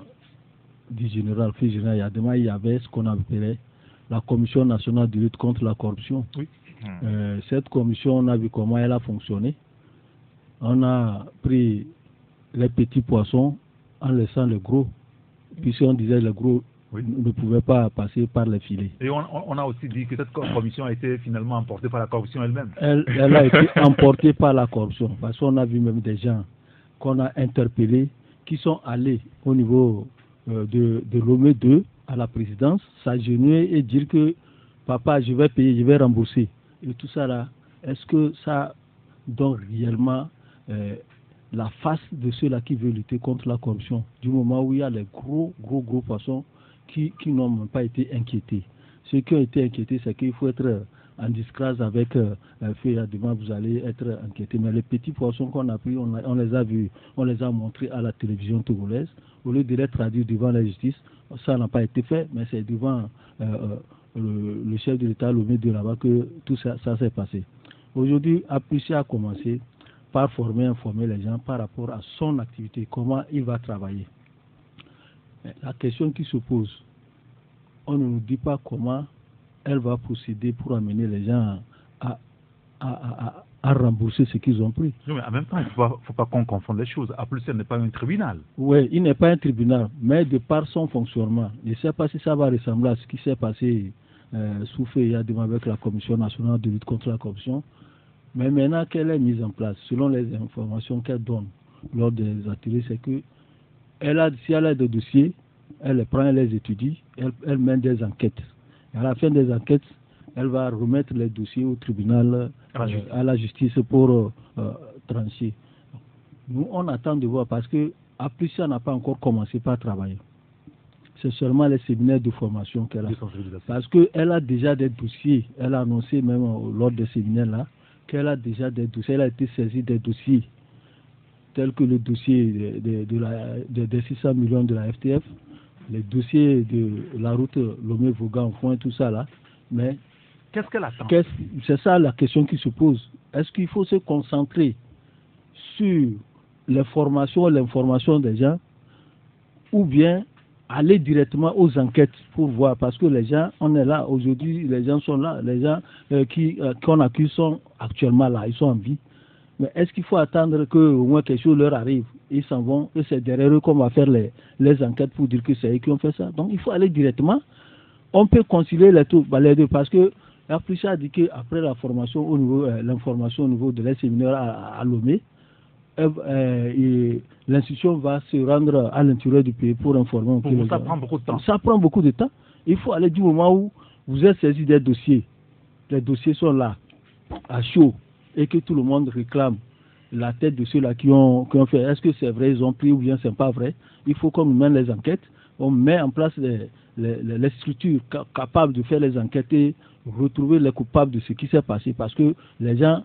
du général Yadema, il y avait ce qu'on appelait la Commission nationale de lutte contre la corruption. Oui. Cette commission, on a vu comment elle a fonctionné. On a pris les petits poissons en laissant les gros, puisqu'on disait les gros ne pouvaient pas passer par les filets. Et on a aussi dit que cette commission a été finalement emportée par la corruption elle-même. Elle a été emportée par la corruption, parce qu'on a vu même des gens qu'on a interpellés qui sont allés au niveau de Lomé 2 à la présidence, s'agenouiller et dire que papa, je vais payer, je vais rembourser. Et tout ça là, est-ce que ça donne réellement la face de ceux-là qui veulent lutter contre la corruption, du moment où il y a les gros poissons qui n'ont même pas été inquiétés. Ceux qui ont été inquiétés, c'est qu'il faut être en disgrâce avec Feuille, demain vous allez être inquiétés. Mais les petits poissons qu'on a pris, on les a vus, on les a montrés à la télévision togolaise. Au lieu de les traduire devant la justice, ça n'a pas été fait, mais c'est devant le chef de l'État, Lomé de là-bas, que tout ça s'est passé. Aujourd'hui, Aplucia a commencé par informer les gens par rapport à son activité, comment il va travailler. La question qui se pose, on ne nous dit pas comment elle va procéder pour amener les gens à à rembourser ce qu'ils ont pris. Non, mais en même temps, il ne faut pas qu'on confonde les choses. Aplusia n'est pas un tribunal. Oui, il n'est pas un tribunal, mais de par son fonctionnement, je ne sais pas si ça va ressembler à ce qui s'est passé sous Yadem avec la Commission nationale de lutte contre la corruption. Mais maintenant qu'elle est mise en place, selon les informations qu'elle donne lors des ateliers, c'est que si elle a des dossiers, elle les prend, elle les étudie, elle mène des enquêtes. Et à la fin des enquêtes, elle va remettre les dossiers au tribunal, à la justice pour trancher. Nous, on attend de voir parce que Aplusia n'a pas encore commencé par travailler. C'est seulement les séminaires de formation qu'elle a. Parce qu'elle a déjà des dossiers. Elle a annoncé même lors des séminaires-là qu'elle a déjà des dossiers. Elle a été saisie des dossiers tels que le dossier des 600 millions de la FTF, les dossiers de la route Lomé-Vaugan, tout ça là. Mais qu'est-ce qu'elle attend? C'est ça la question qui se pose. Est-ce qu'il faut se concentrer sur les formations, l'information des gens, ou bien aller directement aux enquêtes pour voir, parce que les gens, on est là aujourd'hui, les gens sont là, les gens qu'on accuse sont actuellement là, ils sont en vie. Mais est-ce qu'il faut attendre qu'au moins quelque chose leur arrive, ils s'en vont, et c'est derrière eux qu'on va faire les enquêtes pour dire que c'est eux qui ont fait ça? Donc il faut aller directement. On peut concilier les deux, parce que Aplusia a dit qu'après la formation au niveau, l'information au niveau de l'inséminaire à Lomé, l'institution va se rendre à l'intérieur du pays pour informer. Pour vous, ça prend beaucoup de temps. Ça prend beaucoup de temps. Il faut aller du moment où vous êtes saisi des dossiers. Les dossiers sont là, à chaud, et que tout le monde réclame la tête de ceux-là qui ont fait. Est-ce que c'est vrai, ils ont pris ou bien c'est pas vrai? Il faut qu'on nous mène les enquêtes. On met en place les structures capables de faire les enquêtes et retrouver les coupables de ce qui s'est passé. Parce que les gens,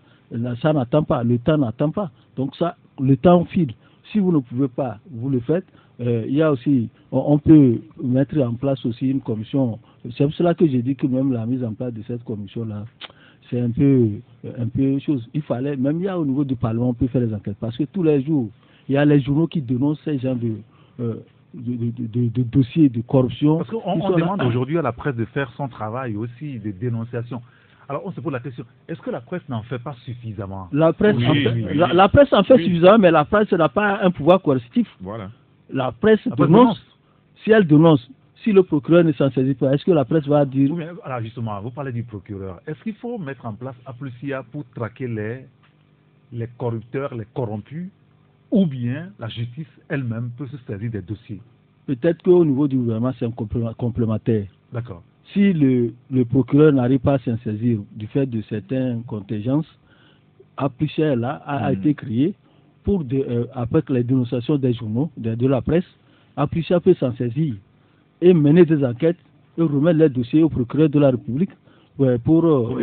ça n'attend pas, le temps n'attend pas. Donc ça, le temps file. Si vous ne pouvez pas, vous le faites. Il y a aussi, on peut mettre en place aussi une commission. C'est pour cela que j'ai dit que même la mise en place de cette commission-là, c'est un peu chose. Il fallait, même il y a au niveau du Parlement, on peut faire les enquêtes. Parce que tous les jours, il y a les journaux qui dénoncent ces gens de dossiers de corruption. Parce qu'on demande aujourd'hui à la presse de faire son travail aussi, de dénonciation. Alors on se pose la question, est-ce que la presse n'en fait pas suffisamment? La presse en fait suffisamment, mais la presse n'a pas un pouvoir coercitif. Voilà. La presse dénonce. Si elle dénonce, si le procureur ne s'en saisit pas, est-ce que la presse va dire... Oui, mais alors justement, vous parlez du procureur. Est-ce qu'il faut mettre en place Aplusia pour traquer les corrupteurs, les corrompus, ou bien la justice elle-même peut se saisir des dossiers? Peut-être qu'au niveau du gouvernement, c'est un complémentaire. D'accord. Si le procureur n'arrive pas à s'en saisir du fait de certaines contingences, Aplusia là a été créé pour avec les dénonciations des journaux, de la presse. Aplusia peut s'en saisir et mener des enquêtes et remettre les dossiers au procureur de la République pour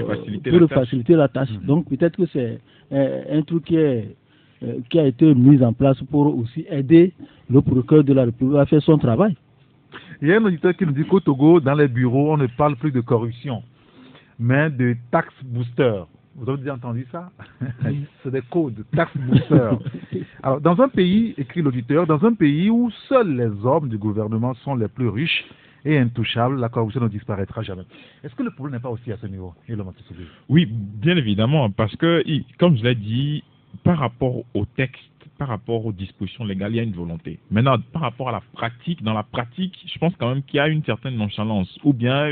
faciliter la tâche. Donc peut-être que c'est un truc qui a été mis en place pour aussi aider le procureur de la République à faire son travail. Il y a un auditeur qui nous dit qu'au Togo, dans les bureaux, on ne parle plus de corruption, mais de tax booster. Vous avez déjà entendu ça? C'est des codes, tax booster. Alors, dans un pays, écrit l'auditeur, dans un pays où seuls les hommes du gouvernement sont les plus riches et intouchables, la corruption ne disparaîtra jamais. Est-ce que le problème n'est pas aussi à ce niveau? Oui, bien évidemment, parce que, comme je l'ai dit, par rapport au texte, par rapport aux dispositions légales, il y a une volonté. Maintenant, par rapport à la pratique, dans la pratique, je pense quand même qu'il y a une certaine nonchalance ou bien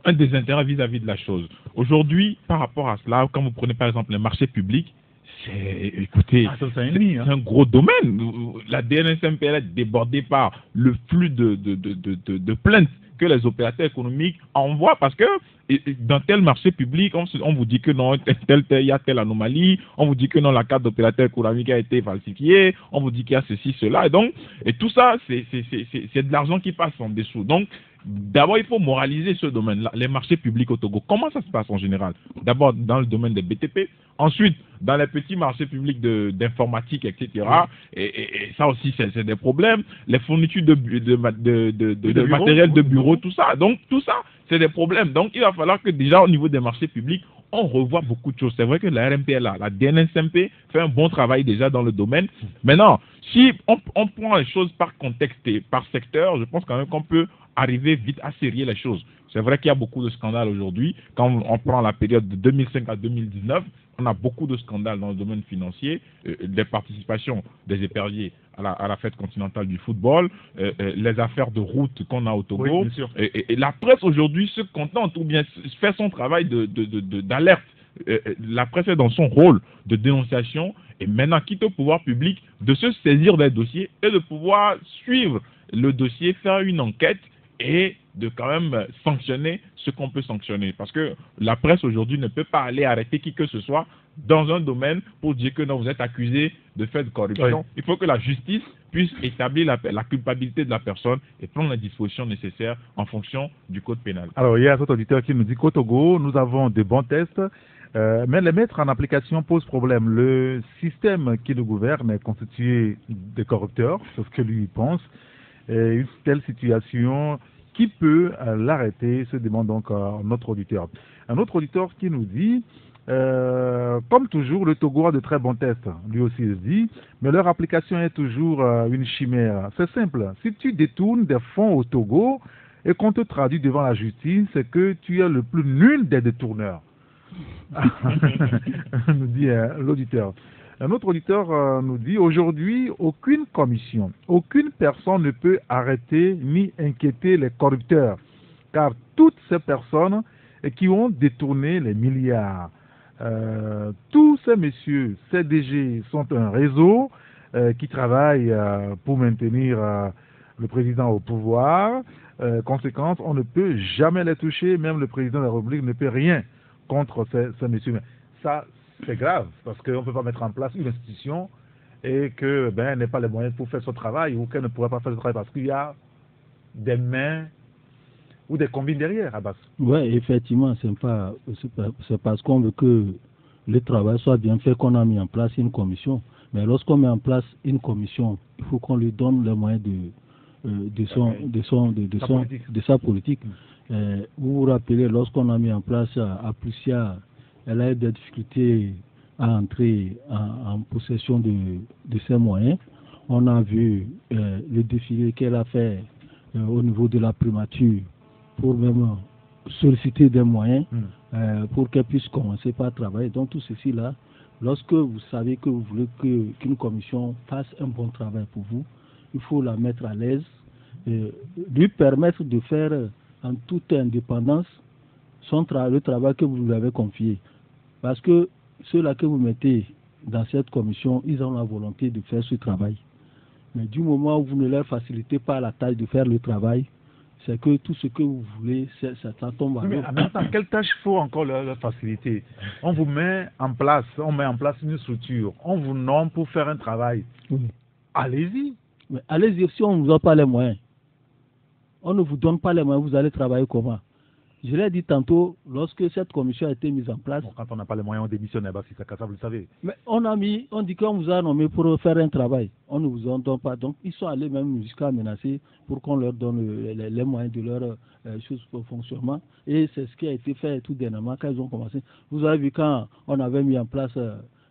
un désintérêt vis-à-vis de la chose. Aujourd'hui, par rapport à cela, quand vous prenez par exemple les marchés publics, c'est un gros domaine. La DNSMP est débordée par le flux de plaintes que les opérateurs économiques envoient parce que dans tel marché public, on vous dit que non, il y a telle anomalie, on vous dit que non, la carte d'opérateur économique a été falsifiée, on vous dit qu'il y a ceci, cela, et tout ça, c'est de l'argent qui passe en dessous. Donc, d'abord, il faut moraliser ce domaine-là, les marchés publics au Togo. Comment ça se passe en général? D'abord, dans le domaine des BTP, ensuite, dans les petits marchés publics d'informatique, etc. Et ça aussi, c'est des problèmes. Les fournitures de matériel de bureau, tout ça. Donc, tout ça, c'est des problèmes. Donc, il va falloir que déjà, au niveau des marchés publics, on revoit beaucoup de choses. C'est vrai que la RMP est là. La DNSMP fait un bon travail déjà dans le domaine. Maintenant, si on prend les choses par contexte et par secteur, je pense quand même qu'on peut arriver vite à serrer les choses. C'est vrai qu'il y a beaucoup de scandales aujourd'hui. Quand on prend la période de 2005 à 2019, on a beaucoup de scandales dans le domaine financier, des participations des éperviers à la fête continentale du football, les affaires de route qu'on a au Togo. Oui, bien sûr. Et la presse aujourd'hui se contente ou bien fait son travail d'alerte. La presse est dans son rôle de dénonciation et maintenant quitte au pouvoir public de se saisir des dossiers et de pouvoir suivre le dossier, faire une enquête et de quand même sanctionner ce qu'on peut sanctionner. Parce que la presse aujourd'hui ne peut pas aller arrêter qui que ce soit dans un domaine pour dire que non, vous êtes accusé de fait de corruption. Oui. Il faut que la justice puisse établir la culpabilité de la personne et prendre les dispositions nécessaires en fonction du code pénal. Alors, il y a cet auditeur qui nous dit qu'au Togo, nous avons de bons tests, mais les mettre en application pose problème. Le système qui nous gouverne est constitué de corrupteurs, c'est ce que lui pense. Et une telle situation, qui peut l'arrêter, se demande donc notre auditeur. Un autre auditeur qui nous dit, comme toujours, le Togo a de très bons tests, lui aussi il dit, mais leur application est toujours une chimère. C'est simple, si tu détournes des fonds au Togo et qu'on te traduit devant la justice, c'est que tu es le plus nul des détourneurs. nous dit l'auditeur. Un autre auditeur nous dit, aujourd'hui, aucune commission, aucune personne ne peut arrêter ni inquiéter les corrupteurs, car toutes ces personnes qui ont détourné les milliards, tous ces messieurs, ces DG sont un réseau qui travaille pour maintenir le président au pouvoir. Conséquence, on ne peut jamais les toucher, même le président de la République ne peut rien contre ces messieurs. Mais ça, c'est grave, parce qu'on ne peut pas mettre en place une institution et qu'elle n'ait pas les moyens pour faire son travail ou qu'elle ne pourrait pas faire son travail parce qu'il y a des mains ou des combines derrière, Abbas. Oui, effectivement, c'est parce qu'on veut que le travail soit bien fait qu'on a mis en place une commission. Mais lorsqu'on met en place une commission, il faut qu'on lui donne les moyens de sa politique. Vous vous rappelez, lorsqu'on a mis en place à Plusia, elle a eu des difficultés à entrer en possession de ses moyens. On a vu le défilé qu'elle a fait au niveau de la primature pour même solliciter des moyens pour qu'elle puisse commencer par travailler. Donc tout ceci là, lorsque vous savez que vous voulez qu'une commission fasse un bon travail pour vous, il faut la mettre à l'aise, lui permettre de faire en toute indépendance le travail que vous lui avez confié. Parce que ceux-là que vous mettez dans cette commission, ils ont la volonté de faire ce travail. Mais du moment où vous ne leur facilitez pas la tâche de faire le travail, c'est que tout ce que vous voulez, ça tombe à l'eau. Mais en même temps, quelle tâche faut encore leur faciliter? On vous met en place, une structure, on vous nomme pour faire un travail. Oui. Allez-y. Mais allez-y, si on ne vous donne pas les moyens, on ne vous donne pas les moyens, vous allez travailler comment? Je l'ai dit tantôt, lorsque cette commission a été mise en place. Bon, quand on n'a pas les moyens, on démissionne, si c'est ça, vous le savez. Mais on dit qu'on vous a nommé pour faire un travail. On ne vous en donne pas. Donc, ils sont allés même jusqu'à menacer pour qu'on leur donne les moyens de leur choses pour fonctionnement. Et c'est ce qui a été fait tout dernièrement quand ils ont commencé. Vous avez vu quand on avait mis en place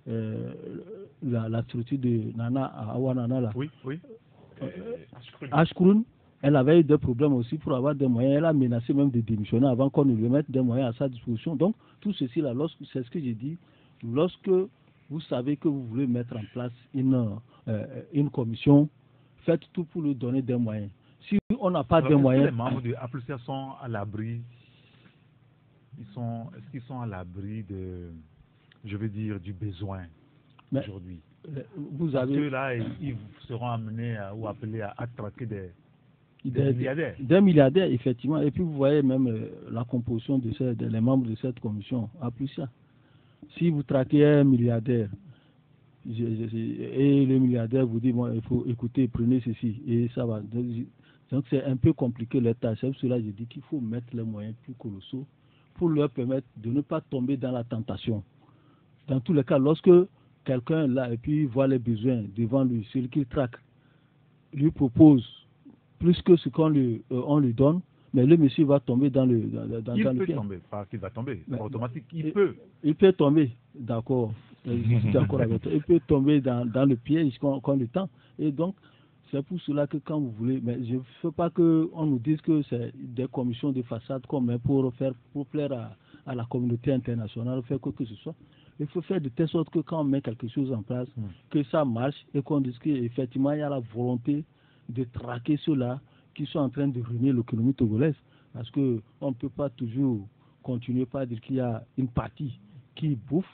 la structure de Nana à Awanana là. Oui. Ashkurun. Elle avait eu des problèmes aussi pour avoir des moyens. Elle a menacé même de démissionner avant qu'on ne lui mette des moyens à sa disposition. Donc, tout ceci là, c'est ce que j'ai dit, lorsque vous savez que vous voulez mettre en place une commission, faites tout pour lui donner des moyens. Si on n'a pas de moyens... Les membres de Aplusia sont à l'abri. Est-ce qu'ils sont à l'abri du besoin aujourd'hui? Parce que là, ils seront amenés ou appelés à traquer des milliardaires. Des milliardaires, effectivement. Et puis vous voyez même la composition des membres de cette commission à Plusia. Si vous traquez un milliardaire et le milliardaire vous dit bon, il faut écouter, prenez ceci et ça va. Donc c'est un peu compliqué les tâches. C'est pour cela que je dis qu'il faut mettre les moyens plus colossaux pour leur permettre de ne pas tomber dans la tentation. Dans tous les cas, lorsque quelqu'un là et puis voit les besoins devant lui, celui qu'il traque, lui propose plus que ce qu'on on lui donne, mais le monsieur va tomber dans le piège. Il peut tomber, pas qu'il va tomber, c'est automatique, il peut. Il peut tomber, d'accord. Je suis d'accord avec toi. Il peut tomber dans le piège qu'on lui tend. Et donc, C'est pour cela que quand vous voulez, mais je ne veux pas qu'on nous dise que c'est des commissions de façade comme pour plaire à la communauté internationale, faire quoi que ce soit. Il faut faire de telle sorte que quand on met quelque chose en place, que ça marche et qu'on dise qu'effectivement il y a la volonté de traquer ceux-là qui sont en train de ruiner l'économie togolaise. Parce qu'on ne peut pas toujours continuer par dire qu'il y a une partie qui bouffe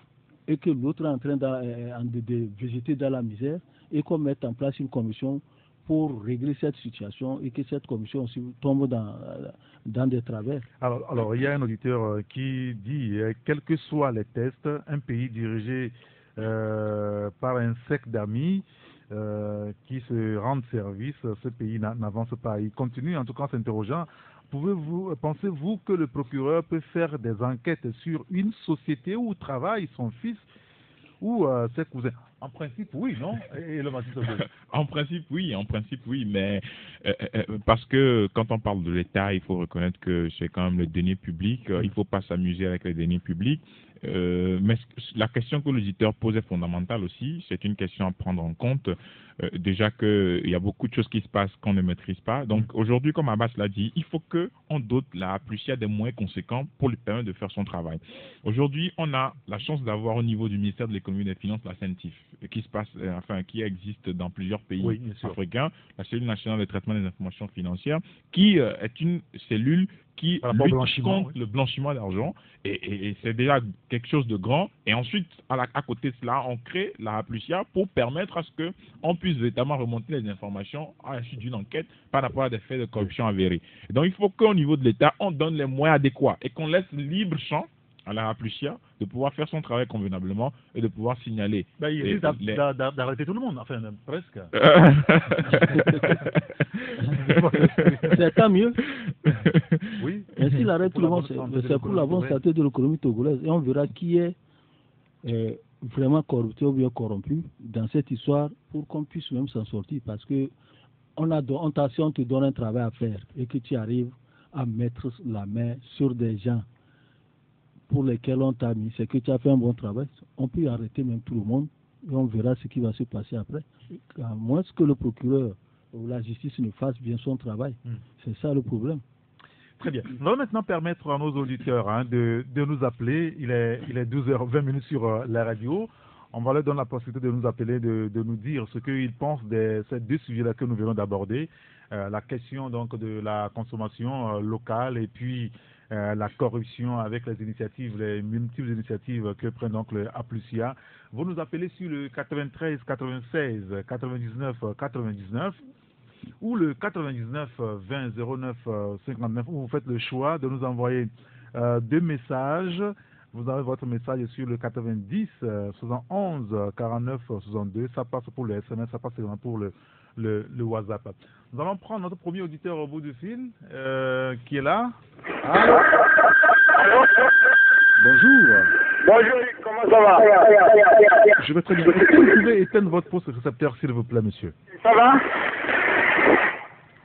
et que l'autre est en train de végéter dans la misère et qu'on mette en place une commission pour régler cette situation et que cette commission aussi tombe dans des travers. Alors, il y a un auditeur qui dit, quels que soient les tests, un pays dirigé par un cercle d'amis qui se rendent service, ce pays n'avance pas. Il continue en tout cas en s'interrogeant. Pensez-vous que le procureur peut faire des enquêtes sur une société où travaille son fils ou ses cousins? En principe, oui, non? Et le En principe, oui, mais parce que quand on parle de l'État, il faut reconnaître que c'est quand même le denier public. Il ne faut pas s'amuser avec les deniers publics. Mais la question que l'auditeur pose est fondamentale aussi. C'est une question à prendre en compte. Déjà qu'il y a beaucoup de choses qui se passent qu'on ne maîtrise pas. Donc aujourd'hui, comme Abbas l'a dit, il faut qu'on dote la Plucia des moyens conséquents pour lui permettre de faire son travail. Aujourd'hui, on a la chance d'avoir au niveau du ministère de l'économie et des finances la CENTIF, qui existe dans plusieurs pays africains, la cellule nationale de traitement des informations financières, qui est une cellule qui lutte contre le blanchiment d'argent, et c'est déjà quelque chose de grand. Et ensuite, à côté de cela, on crée la Plucia pour permettre à ce qu'on puisse véritablement remonter les informations à la suite d'une enquête par rapport à des faits de corruption avérés. Et donc, il faut qu'au niveau de l'État, on donne les moyens adéquats et qu'on laisse libre champ à la Plucia de pouvoir faire son travail convenablement et de pouvoir signaler. Il risque d'arrêter tout le monde, enfin, presque. C'est tant mieux. Oui. Et s'il arrête tout le monde, c'est pour la bonne santé de l'économie togolaise. Et on verra qui est vraiment corrupté ou bien corrompu dans cette histoire pour qu'on puisse même s'en sortir. Parce que on te donne un travail à faire et que tu arrives à mettre la main sur des gens pour lesquels on t'a mis, c'est que tu as fait un bon travail. On peut arrêter même tout le monde et on verra ce qui va se passer après. À moins que le procureur ou la justice ne fasse bien son travail. C'est ça le problème. Très bien. On va maintenant permettre à nos auditeurs de nous appeler. Il est 12h20 sur la radio. On va leur donner la possibilité de nous appeler, de nous dire ce qu'ils pensent de ces deux sujets-là que nous venons d'aborder. La question donc de la consommation locale et puis la corruption avec les multiples initiatives que prend donc le Aplucia. Vous nous appelez sur le 93 96 99 99 ou le 99 20 09 59 où vous faites le choix de nous envoyer deux messages. Vous avez votre message sur le 90 71 49 62. Ça passe pour le SMS, ça passe également pour le WhatsApp. Nous allons prendre notre premier auditeur au bout du fil qui est là. Allô? Bonjour. Bonjour, comment ça va? Je vais très bien. Est-ce que vous pouvez éteindre votre poste récepteur, s'il vous plaît, monsieur? Ça va?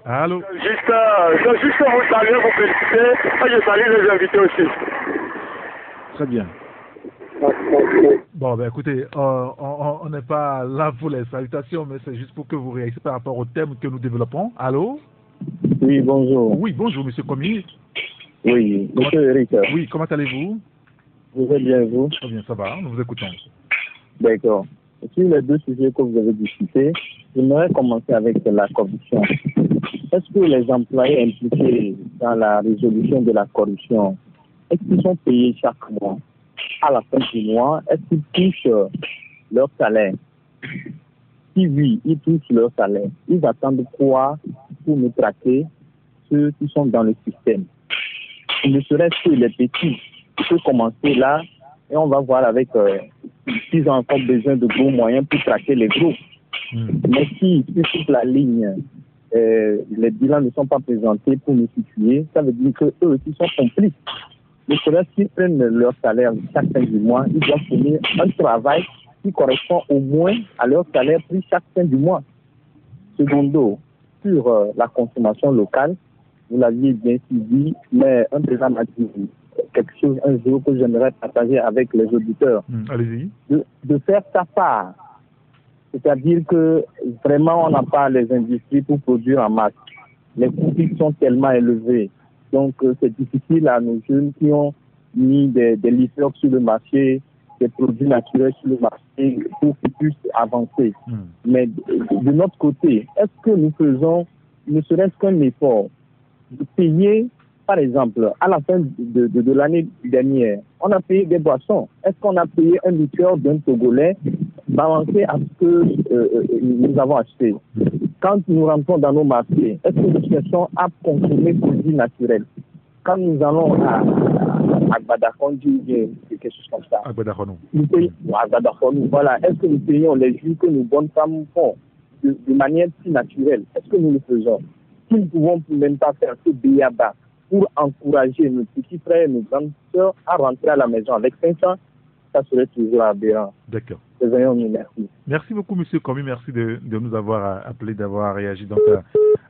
Allô? Juste vous saluer, vous féliciter. Je salue les invités aussi. Très bien. Bon, écoutez, on n'est pas là pour les salutations, mais c'est juste pour que vous réagissez par rapport au thème que nous développons. Allô? Oui, bonjour. Oui, bonjour, monsieur Commis. Oui, monsieur Eric. Oui, comment allez-vous? Vous allez bien, vous? Très bien, ça va, nous vous écoutons. D'accord. Sur les deux sujets que vous avez discutés, j'aimerais commencer avec la corruption. Est-ce que les employés impliqués dans la résolution de la corruption, est-ce qu'ils sont payés chaque mois? À la fin du mois, est-ce qu'ils touchent leur salaire? Si oui, ils touchent leur salaire. Ils attendent quoi pour nous traquer ceux qui sont dans le système? Ne serait-ce que les petits, il faut commencer là et on va voir avec s'ils ont encore besoin de gros moyens pour traquer les gros. Mais si sur la ligne, les bilans ne sont pas présentés pour nous situer, ça veut dire qu'eux aussi sont complices. Mais cela, s'ils prennent leur salaire chaque fin du mois, ils doivent fournir un travail qui correspond au moins à leur salaire pris chaque fin du mois. Secondo, sur la consommation locale, vous l'aviez bien dit, mais un président m'a dit quelque chose un jour que j'aimerais partager avec les auditeurs. Allez-y. De faire sa part C'est-à-dire que vraiment, on n'a pas les industries pour produire en masse. Les coûts sont tellement élevés. Donc, c'est difficile à nos jeunes qui ont mis des liqueurs sur le marché, des produits naturels sur le marché pour qu'ils puissent avancer. Mais de notre côté, est-ce que nous faisons ne serait-ce qu'un effort de payer, par exemple, à la fin de l'année dernière, on a payé des boissons. Est-ce qu'on a payé un liqueur d'un Togolais balancé à ce que nous avons acheté? Quand nous rentrons dans nos marchés, est-ce que nous cherchons à consommer des produits naturels? Quand nous allons à Gbadakondi ou bien quelque chose comme ça, nous payons à Gbadakondi, voilà. Est-ce que nous payons les jus que nos bonnes femmes font de manière si naturelle? Est-ce que nous le faisons? Si nous ne pouvons même pas faire ce béaba pour encourager nos petits frères et nos grandes sœurs à rentrer à la maison avec 500, ça serait toujours aberrant. D'accord. Merci. Merci beaucoup, M. Komi. Merci de nous avoir appelé, d'avoir réagi donc,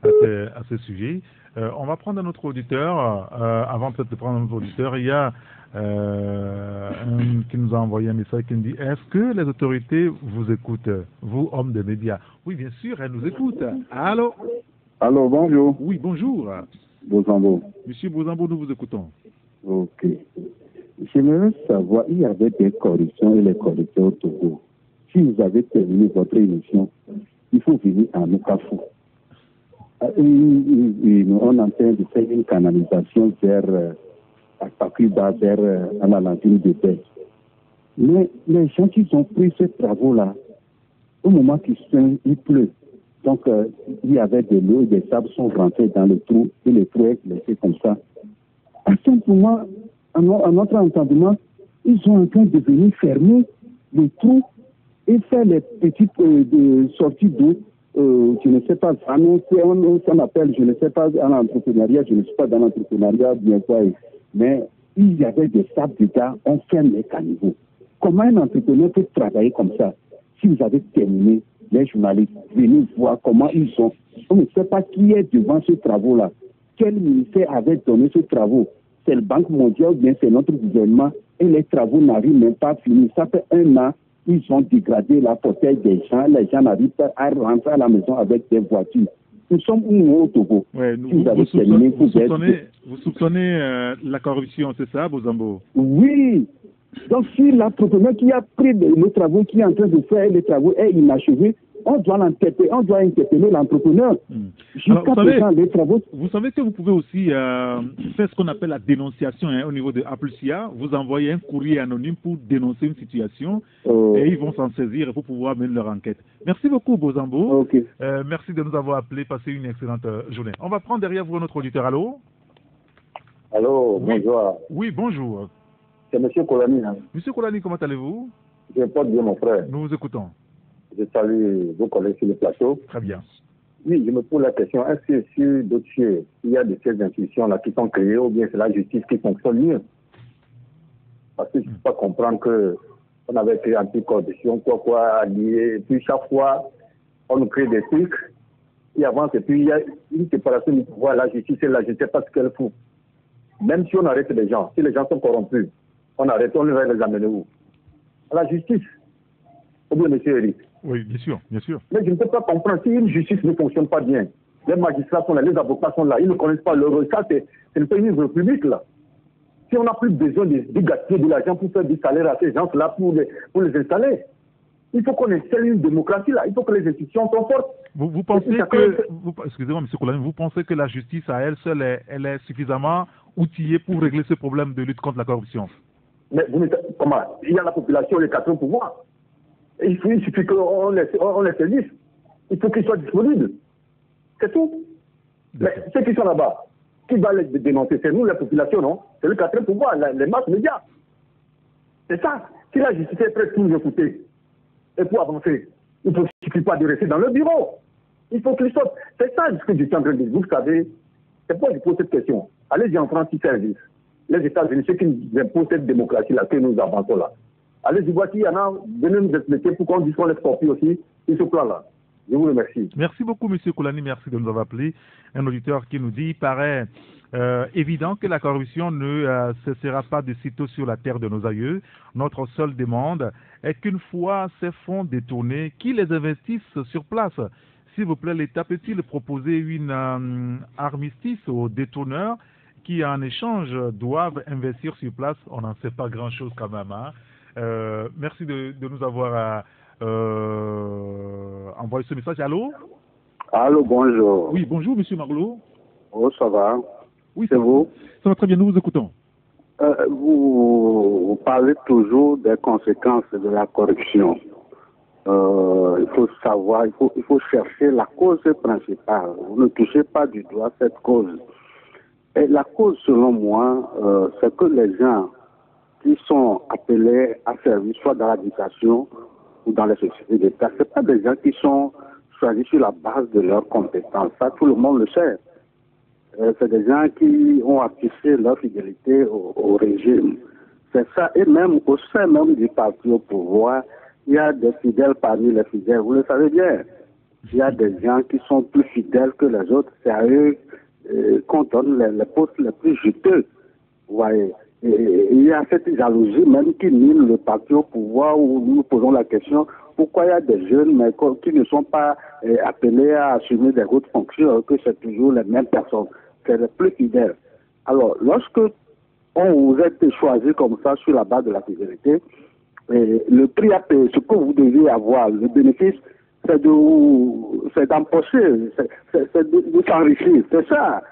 à ce sujet. On va prendre un autre auditeur. Avant peut-être de prendre un autre auditeur, il y a un qui nous a envoyé un message qui nous dit: est-ce que les autorités vous écoutent, vous, hommes des médias? Oui, bien sûr, elles nous écoutent. Allô? Allô, bonjour. Oui, bonjour. Bozambo. Monsieur Bozambo, nous vous écoutons. Ok. J'aimerais savoir, il y avait des corruptions et les corruptions au Togo. Si vous avez terminé votre émission, il faut venir à Nukafu. On est en train de faire une canalisation vers Takuba, vers la lantine de paix. Mais les gens qui ont pris ces travaux-là, au moment il pleut, donc il y avait de l'eau et des sables sont rentrés dans le trou et le trou est laissé comme ça. À ce moment, à notre entendement, ils sont en train de venir fermer le trou et faire les petites sorties d'eau. Je ne sais pas, on appelle, je ne sais pas, en entrepreneuriat, je ne suis pas dans l'entrepreneuriat, bien quoi, mais il y avait des sables dedans, on ferme les caniveaux. Comment un entrepreneur peut travailler comme ça? Si vous avez terminé, les journalistes, venez voir comment ils sont. On ne sait pas qui est devant ce travaux-là. Quel ministère avait donné ce travaux? C'est le Banque mondiale ou bien c'est notre gouvernement et les travaux n'arrivent même pas à finir. Ça fait 1 an, ils ont dégradé la portail des gens. Les gens n'arrivent pas à rentrer à la maison avec des voitures. Nous sommes où au Togo? Ouais, vous soupçonnez la corruption, c'est ça, Bozambo? Oui. Donc si l'entrepreneur qui a pris les travaux, qui est en train de faire les travaux est inachevé, on doit interpeller l'entrepreneur. Jusqu'à présent, les travaux... Vous savez que vous pouvez aussi faire ce qu'on appelle la dénonciation au niveau de Applesia. Vous envoyez un courrier anonyme pour dénoncer une situation et ils vont s'en saisir pour pouvoir mener leur enquête. Merci beaucoup, Bozambo. Okay. Merci de nous avoir appelés. Passez une excellente journée. On va prendre derrière vous notre auditeur. Allô? Allô, bonjour. Oui, bonjour. C'est M. Kolani. Monsieur Kolani, comment allez-vous? Je porte bien, mon frère. Nous vous écoutons. Je salue vos collègues sur le plateau. Très bien. Oui, je me pose la question, est-ce que sur d'autres choses, il y a de ces institutions-là qui sont créées ou bien c'est la justice qui fonctionne mieux? Parce que je ne peux pas comprendre qu'on avait créé anticorruption, quoi, lié, et puis chaque fois, on nous crée des trucs, et avance, et puis il y a une séparation du pouvoir, la justice et là, je ne sais pas ce qu'elle fout. Même si on arrête les gens, si les gens sont corrompus, on arrête, on va les amener où? À la justice. Ou bien, monsieur Eric? Oui, bien sûr, bien sûr. Mais je ne peux pas comprendre si une justice ne fonctionne pas bien. Les magistrats sont là, les avocats sont là, ils ne connaissent pas leur ça, c'est le pays république là. Si on n'a plus besoin de gaspiller de l'argent pour faire du salaire à ces gens-là, pour les installer, il faut qu'on installe une démocratie là, il faut que les institutions soient fortes. Vous pensez que, excusez-moi, M. Koulani, vous pensez que la justice à elle seule, elle est suffisamment outillée pour régler ce problème de lutte contre la corruption? Mais comment? Il y a la population, les 4 pouvoirs. Il suffit qu'on les saisisse. Il faut qu'ils soient disponibles. C'est tout. Mais ceux qui sont là-bas, qui va les dénoncer? C'est nous, la population, non? C'est le 4 pouvoir, les masses médias. C'est ça. Si la justice est prête pour nous écouter, et pour avancer, il ne suffit pas de rester dans le bureau. Il faut qu'ils sortent. C'est ça ce que je suis en train de dire. Vous savez, c'est pourquoi je pose cette question. Allez-y en France, ils service. Les États-Unis, ceux qui nous imposent cette démocratie-là, que nous avançons là. Allez-y, voici, il y en a, venez nous expliquer pourquoi on dit qu'on les sortit aussi sur ce plan-là. Je vous remercie. Merci beaucoup, M. Koulani. Merci de nous avoir appelé. Un auditeur qui nous dit, il paraît Évident que la corruption ne cessera pas de sitôt sur la terre de nos aïeux. Notre seule demande est qu'une fois ces fonds détournés, qu'ils les investissent sur place. S'il vous plaît, l'État peut-il proposer une armistice aux détourneurs qui, en échange, doivent investir sur place? On n'en sait pas grand-chose quand même. Hein. Merci de nous avoir envoyé ce message. Allô? Allô, bonjour. Oui, bonjour, monsieur Marlot. Oh, ça va? Oui, c'est vous? Ça va très bien, nous vous écoutons. Vous parlez toujours des conséquences de la corruption. Il faut savoir, il faut chercher la cause principale. Vous ne touchez pas du doigt cette cause. Et la cause, selon moi, c'est que les gens qui sont appelés à servir, soit dans l'éducation ou dans les sociétés d'État, ce pas des gens qui sont choisis sur la base de leurs compétences. Ça, tout le monde le sait. C'est des gens qui ont affiché leur fidélité au régime. C'est ça. Et même au sein même du parti au pouvoir, il y a des fidèles parmi les fidèles. Vous le savez bien. Il y a des gens qui sont plus fidèles que les autres. C'est à eux qu'on donne les postes les plus juteux. Vous voyez. Et il y a cette jalousie même qui mine le parti au pouvoir où nous nous posons la question pourquoi il y a des jeunes mais qui ne sont pas appelés à assumer des hautes fonctions, que c'est toujours les mêmes personnes, c'est les plus fidèles. Alors, lorsque on vous êtes choisi comme ça sur la base de la fidélité, le prix à payer, ce que vous devez avoir, le bénéfice, c'est d'empocher, c'est de s'enrichir, c'est ça.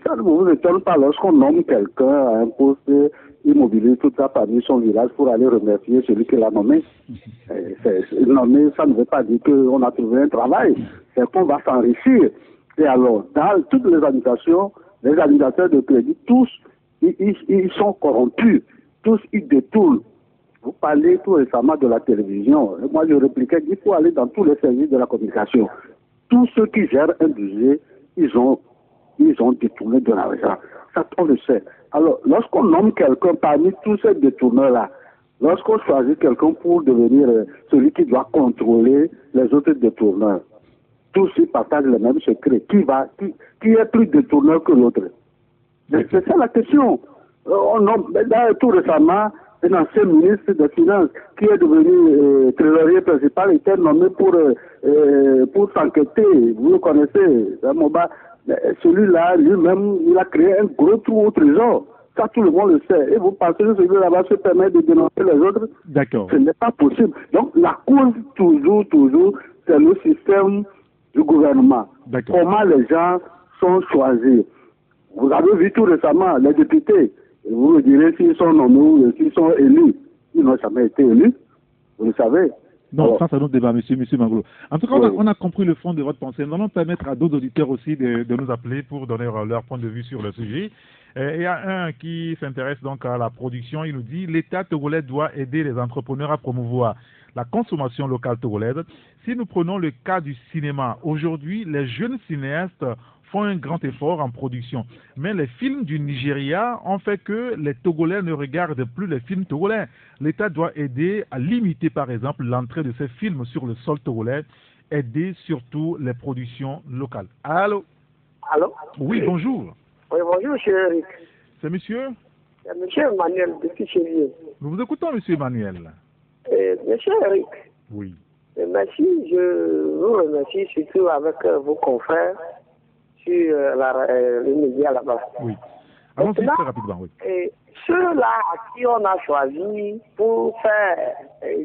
Ça ne vous étonne pas lorsqu'on nomme quelqu'un à un poste, il mobilise toute sa famille, son village pour aller remercier celui qui l'a nommé. Nommer, ça ne veut pas dire qu'on a trouvé un travail, c'est qu'on va s'enrichir. Et alors, dans toutes les administrations, les administrateurs de crédit, tous, ils sont corrompus, tous, ils détournent. Vous parlez tout récemment de la télévision. Et moi, je répliquais qu'il faut aller dans tous les services de la communication. Tous ceux qui gèrent un budget, ils ont détourné de l'argent. Ça, on le sait. Alors, lorsqu'on nomme quelqu'un parmi tous ces détourneurs-là, lorsqu'on choisit quelqu'un pour devenir celui qui doit contrôler les autres détourneurs, tous ils partagent le même secret. Qui est plus détourneur que l'autre? C'est ça la question. On nomme, tout récemment, un ancien ministre des Finances qui est devenu trésorier principal était nommé pour s'enquêter. Vous le connaissez, Moba. Celui-là, lui-même, il a créé un gros trou au trésor. Ça, tout le monde le sait. Et vous pensez que celui-là se permet de dénoncer les autres? D'accord. Ce n'est pas possible. Donc, la cause, toujours, c'est le système du gouvernement. Comment les gens sont choisis. Vous avez vu tout récemment, les députés, vous me direz s'ils sont nommés ou s'ils sont élus. Ils n'ont jamais été élus, vous le savez. Non, alors, ça c'est notre débat, monsieur Mangolo. En tout cas, on a compris le fond de votre pensée. Nous allons permettre à d'autres auditeurs aussi de nous appeler pour donner leur point de vue sur le sujet. Il y a un qui s'intéresse donc à la production. Il nous dit l'État togolais doit aider les entrepreneurs à promouvoir la consommation locale togolaise. Si nous prenons le cas du cinéma, aujourd'hui, les jeunes cinéastes font un grand effort en production. Mais les films du Nigeria ont fait que les Togolais ne regardent plus les films togolais. L'État doit aider à limiter, par exemple, l'entrée de ces films sur le sol togolais, aider surtout les productions locales. Allô? Allô? Oui, bonjour. Oui, bonjour, monsieur Eric. C'est monsieur? C'est monsieur Emmanuel de Fichelier. Nous vous écoutons, monsieur Emmanuel. Monsieur Eric. Oui. Merci, je vous remercie surtout avec vos confrères sur les médias là-bas. Oui. Allons-y très rapidement, oui. Ceux-là à qui on a choisi pour faire,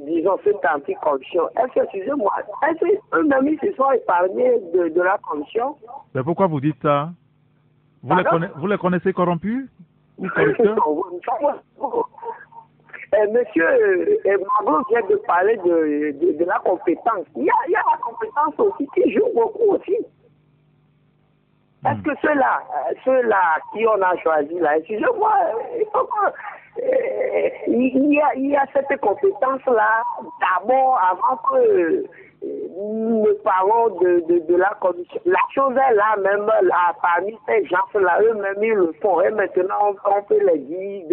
disons, cette anticorruption, excusez-moi, est-ce qu'eux-mêmes ils se sont épargnés de la corruption? Mais pourquoi vous dites ça? Vous les connaissez corrompus ou corrupteurs? Monsieur Margot vient de parler de la compétence. Il y a la compétence aussi qui joue beaucoup aussi. Est-ce que ceux-là qui on a choisi là, excusez-moi, il faut que il y a cette compétence-là d'abord avant que nous parlons de la corruption. La chose est là même parmi ces gens-là, eux-mêmes ils le font. Et maintenant on peut les dire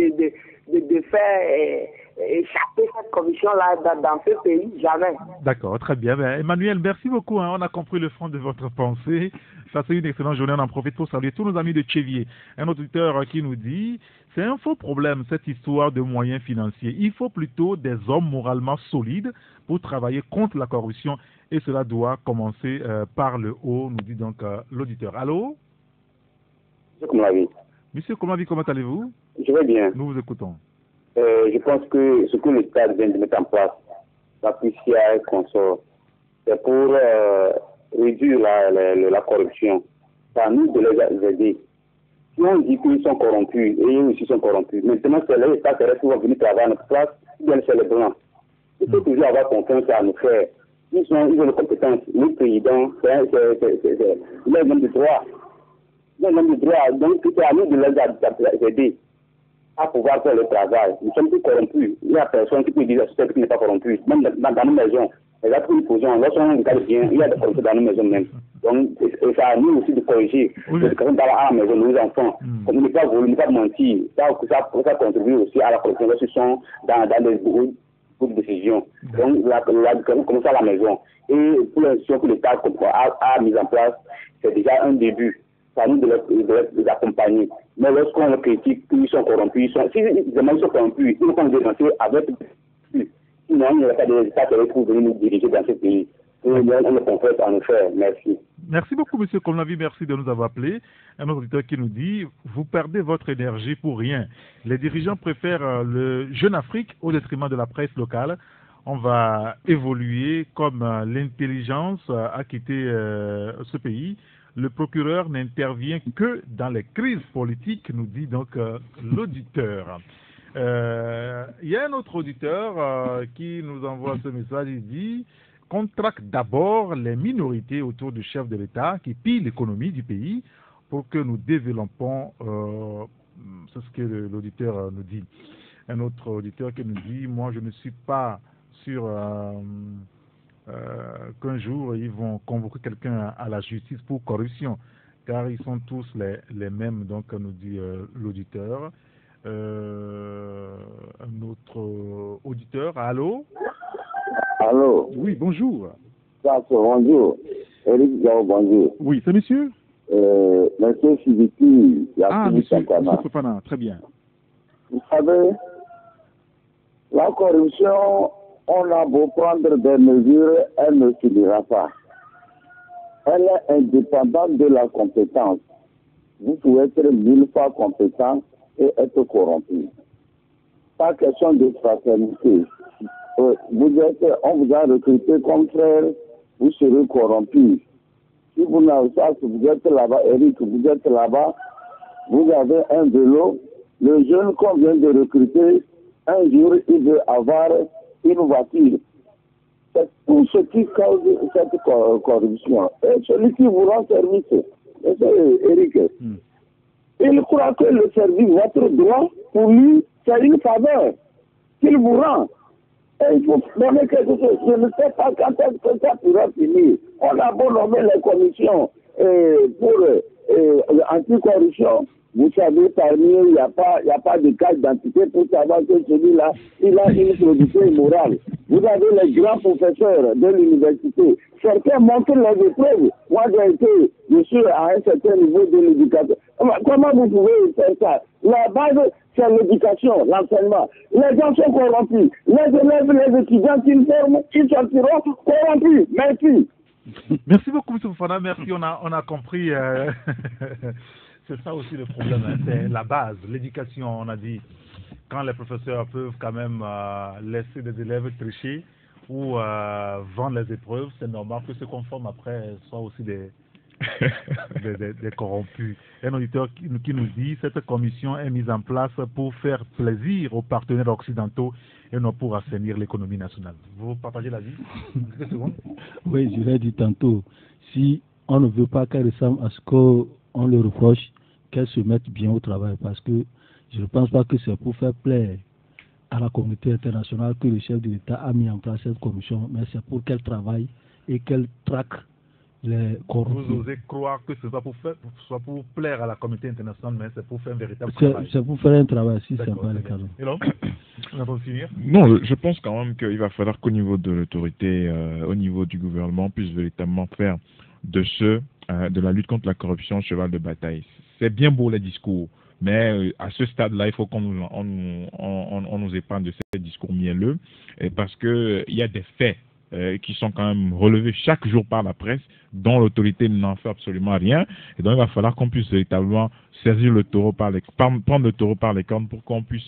de faire échapper cette commission-là dans ce pays, jamais. D'accord, très bien. Ben, Emmanuel, merci beaucoup. On a compris le fond de votre pensée. Ça, c'est une excellente journée. On en profite pour saluer tous nos amis de Tchévier. Un auditeur qui nous dit, c'est un faux problème, cette histoire de moyens financiers. Il faut plutôt des hommes moralement solides pour travailler contre la corruption. Et cela doit commencer par le haut, nous dit donc l'auditeur. Allô? Monsieur Komavi, comment allez-vous? Je vais bien. Nous vous écoutons. Je pense que ce que l'État vient de mettre en place, la PCA et consort, c'est pour réduire la corruption. C'est à nous de les aider. Si on dit qu'ils sont corrompus, et eux aussi sont corrompus, maintenant c'est l'État qui va venir travailler à notre place, bien c'est les Blancs. Il faut toujours avoir confiance à nos frères. Ils ont les compétences. Le président, il a un homme de droit. Il a un homme de droit. Donc c'est à nous de les aider à pouvoir faire le travail. Nous sommes tous corrompus. Il n'y a personne qui peut dire que qui n'est pas corrompu. Même dans nos maisons, les actes que nous posons, lorsqu'on regarde bien, il y a des corruptions dans nos maisons même. Donc, c'est à nous aussi de corriger l'éducation dans la maison, nos enfants. Comme ne pas voler, ne pas mentir. Ça contribue aussi à la corruption lorsqu'ils sont dans des groupes de décision. Donc, la commence à la maison. Et pour l'institution que l'État a mise en place, c'est déjà un début. C'est à nous de les accompagner. Mais lorsqu'on les critique, ils sont corrompus, si ils sont corrompus, ils vont dénoncer avec eux. Sinon, il n'y a pas de résultats pour venir nous diriger dans ce pays. Et on le confesse en effet. Merci. Merci beaucoup, monsieur Kolnavi. Merci de nous avoir appelé. Un autre auditeur qui nous dit, vous perdez votre énergie pour rien. Les dirigeants préfèrent le Jeune Afrique au détriment de la presse locale. On va évoluer comme l'intelligence a quitté ce pays. Le procureur n'intervient que dans les crises politiques, nous dit donc l'auditeur. Il y a un autre auditeur qui nous envoie ce message, il dit « qu'on traque d'abord les minorités autour du chef de l'État qui pillent l'économie du pays pour que nous développons... c'est ce que l'auditeur nous dit. Un autre auditeur qui nous dit « moi je ne suis pas sûr... qu'un jour ils vont convoquer quelqu'un à la justice pour corruption, car ils sont tous les mêmes, donc nous dit l'auditeur. Un autre auditeur, allô? Allô? Oui, bonjour. Bonjour. Eric Gao, bonjour. Oui, c'est monsieur? Monsieur Siviki, monsieur Fofana, très bien. Vous savez, la corruption, on a beau prendre des mesures, elle ne finira pas. Elle est indépendante de la compétence. Vous pouvez être 1000 fois compétent et être corrompu. Pas question de fraternité. On vous a recruté comme frère, vous serez corrompu. Si vous n'avez pas, vous êtes là-bas, Eric, vous êtes là-bas, vous avez un vélo, le jeune qu'on vient de recruter, un jour, il veut avoir une voiture. C'est tout ce qui cause cette corruption. Et celui qui vous rend service, c'est Eric. Il croit que le service, votre droit, pour lui, c'est une faveur qu'il vous rend. Et il faut donner quelque chose. Je ne sais pas quand est-ce que ça pourra finir. On a beau nommer les commissions pour anticorruption. Vous savez, parmi eux, il n'y a pas de carte d'identité pour savoir que celui-là, il a une probité morale. Vous avez les grands professeurs de l'université. Certains montrent les épreuves. Moi, je suis à un certain niveau de l'éducation. Comment vous pouvez faire ça? La base, c'est l'éducation, l'enseignement. Les gens sont corrompus. Les élèves, les étudiants qu'ils forment, ils sortiront corrompus. Merci. Merci beaucoup, M. Fofana. Merci, on a compris. C'est ça aussi le problème, hein. C'est la base, l'éducation, on a dit. Quand les professeurs peuvent quand même laisser des élèves tricher ou vendre les épreuves, c'est normal que ceux qu'on forme après soient aussi des corrompus. Un auditeur qui nous dit cette commission est mise en place pour faire plaisir aux partenaires occidentaux et non pour assainir l'économie nationale. Vous partagez l'avis? Oui, je l'ai dit tantôt. Si on ne veut pas qu'elle ressemble à ce qu'on le reproche, qu'elle se mette bien au travail, parce que je ne pense pas que c'est pour faire plaisir à la communauté internationale que le chef de l'État a mis en place cette commission, mais c'est pour qu'elle travaille et qu'elle traque les corruptions. Vous osez croire que ce n'est pas soit pour plaire à la communauté internationale, mais c'est pour faire un véritable travail. C'est pour faire un travail, si c'est pas le cas. Et donc, on va finir. Non, je pense quand même qu'il va falloir qu'au niveau de l'autorité, au niveau du gouvernement, on puisse véritablement faire de la lutte contre la corruption cheval de bataille. C'est bien beau les discours, mais à ce stade-là, il faut qu'on nous épargne de ces discours mielleux, parce qu'il y a des faits qui sont quand même relevés chaque jour par la presse, dont l'autorité n'en fait absolument rien. Et donc, il va falloir qu'on puisse véritablement saisir le taureau prendre le taureau par les cornes pour qu'on puisse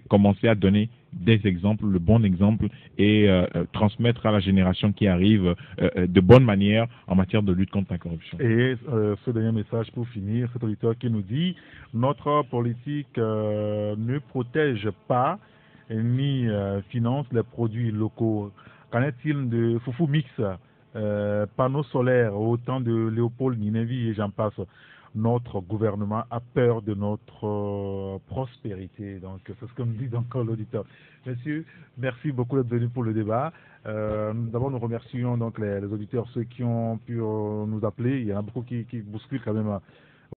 commencer à donner des exemples, le bon exemple, et transmettre à la génération qui arrive de bonnes manières en matière de lutte contre la corruption. Et ce dernier message pour finir, cet auditeur qui nous dit « Notre politique ne protège pas ni finance les produits locaux. Qu'en est-il de Foufou Mix, panneaux solaires au temps de Léopold Ninevi et j'en passe? Notre gouvernement a peur de notre prospérité. » Donc, c'est ce que me dit donc l'auditeur. Messieurs, merci beaucoup d'être venus pour le débat. D'abord, nous remercions donc les auditeurs, ceux qui ont pu nous appeler. Il y en a beaucoup qui bousculent quand même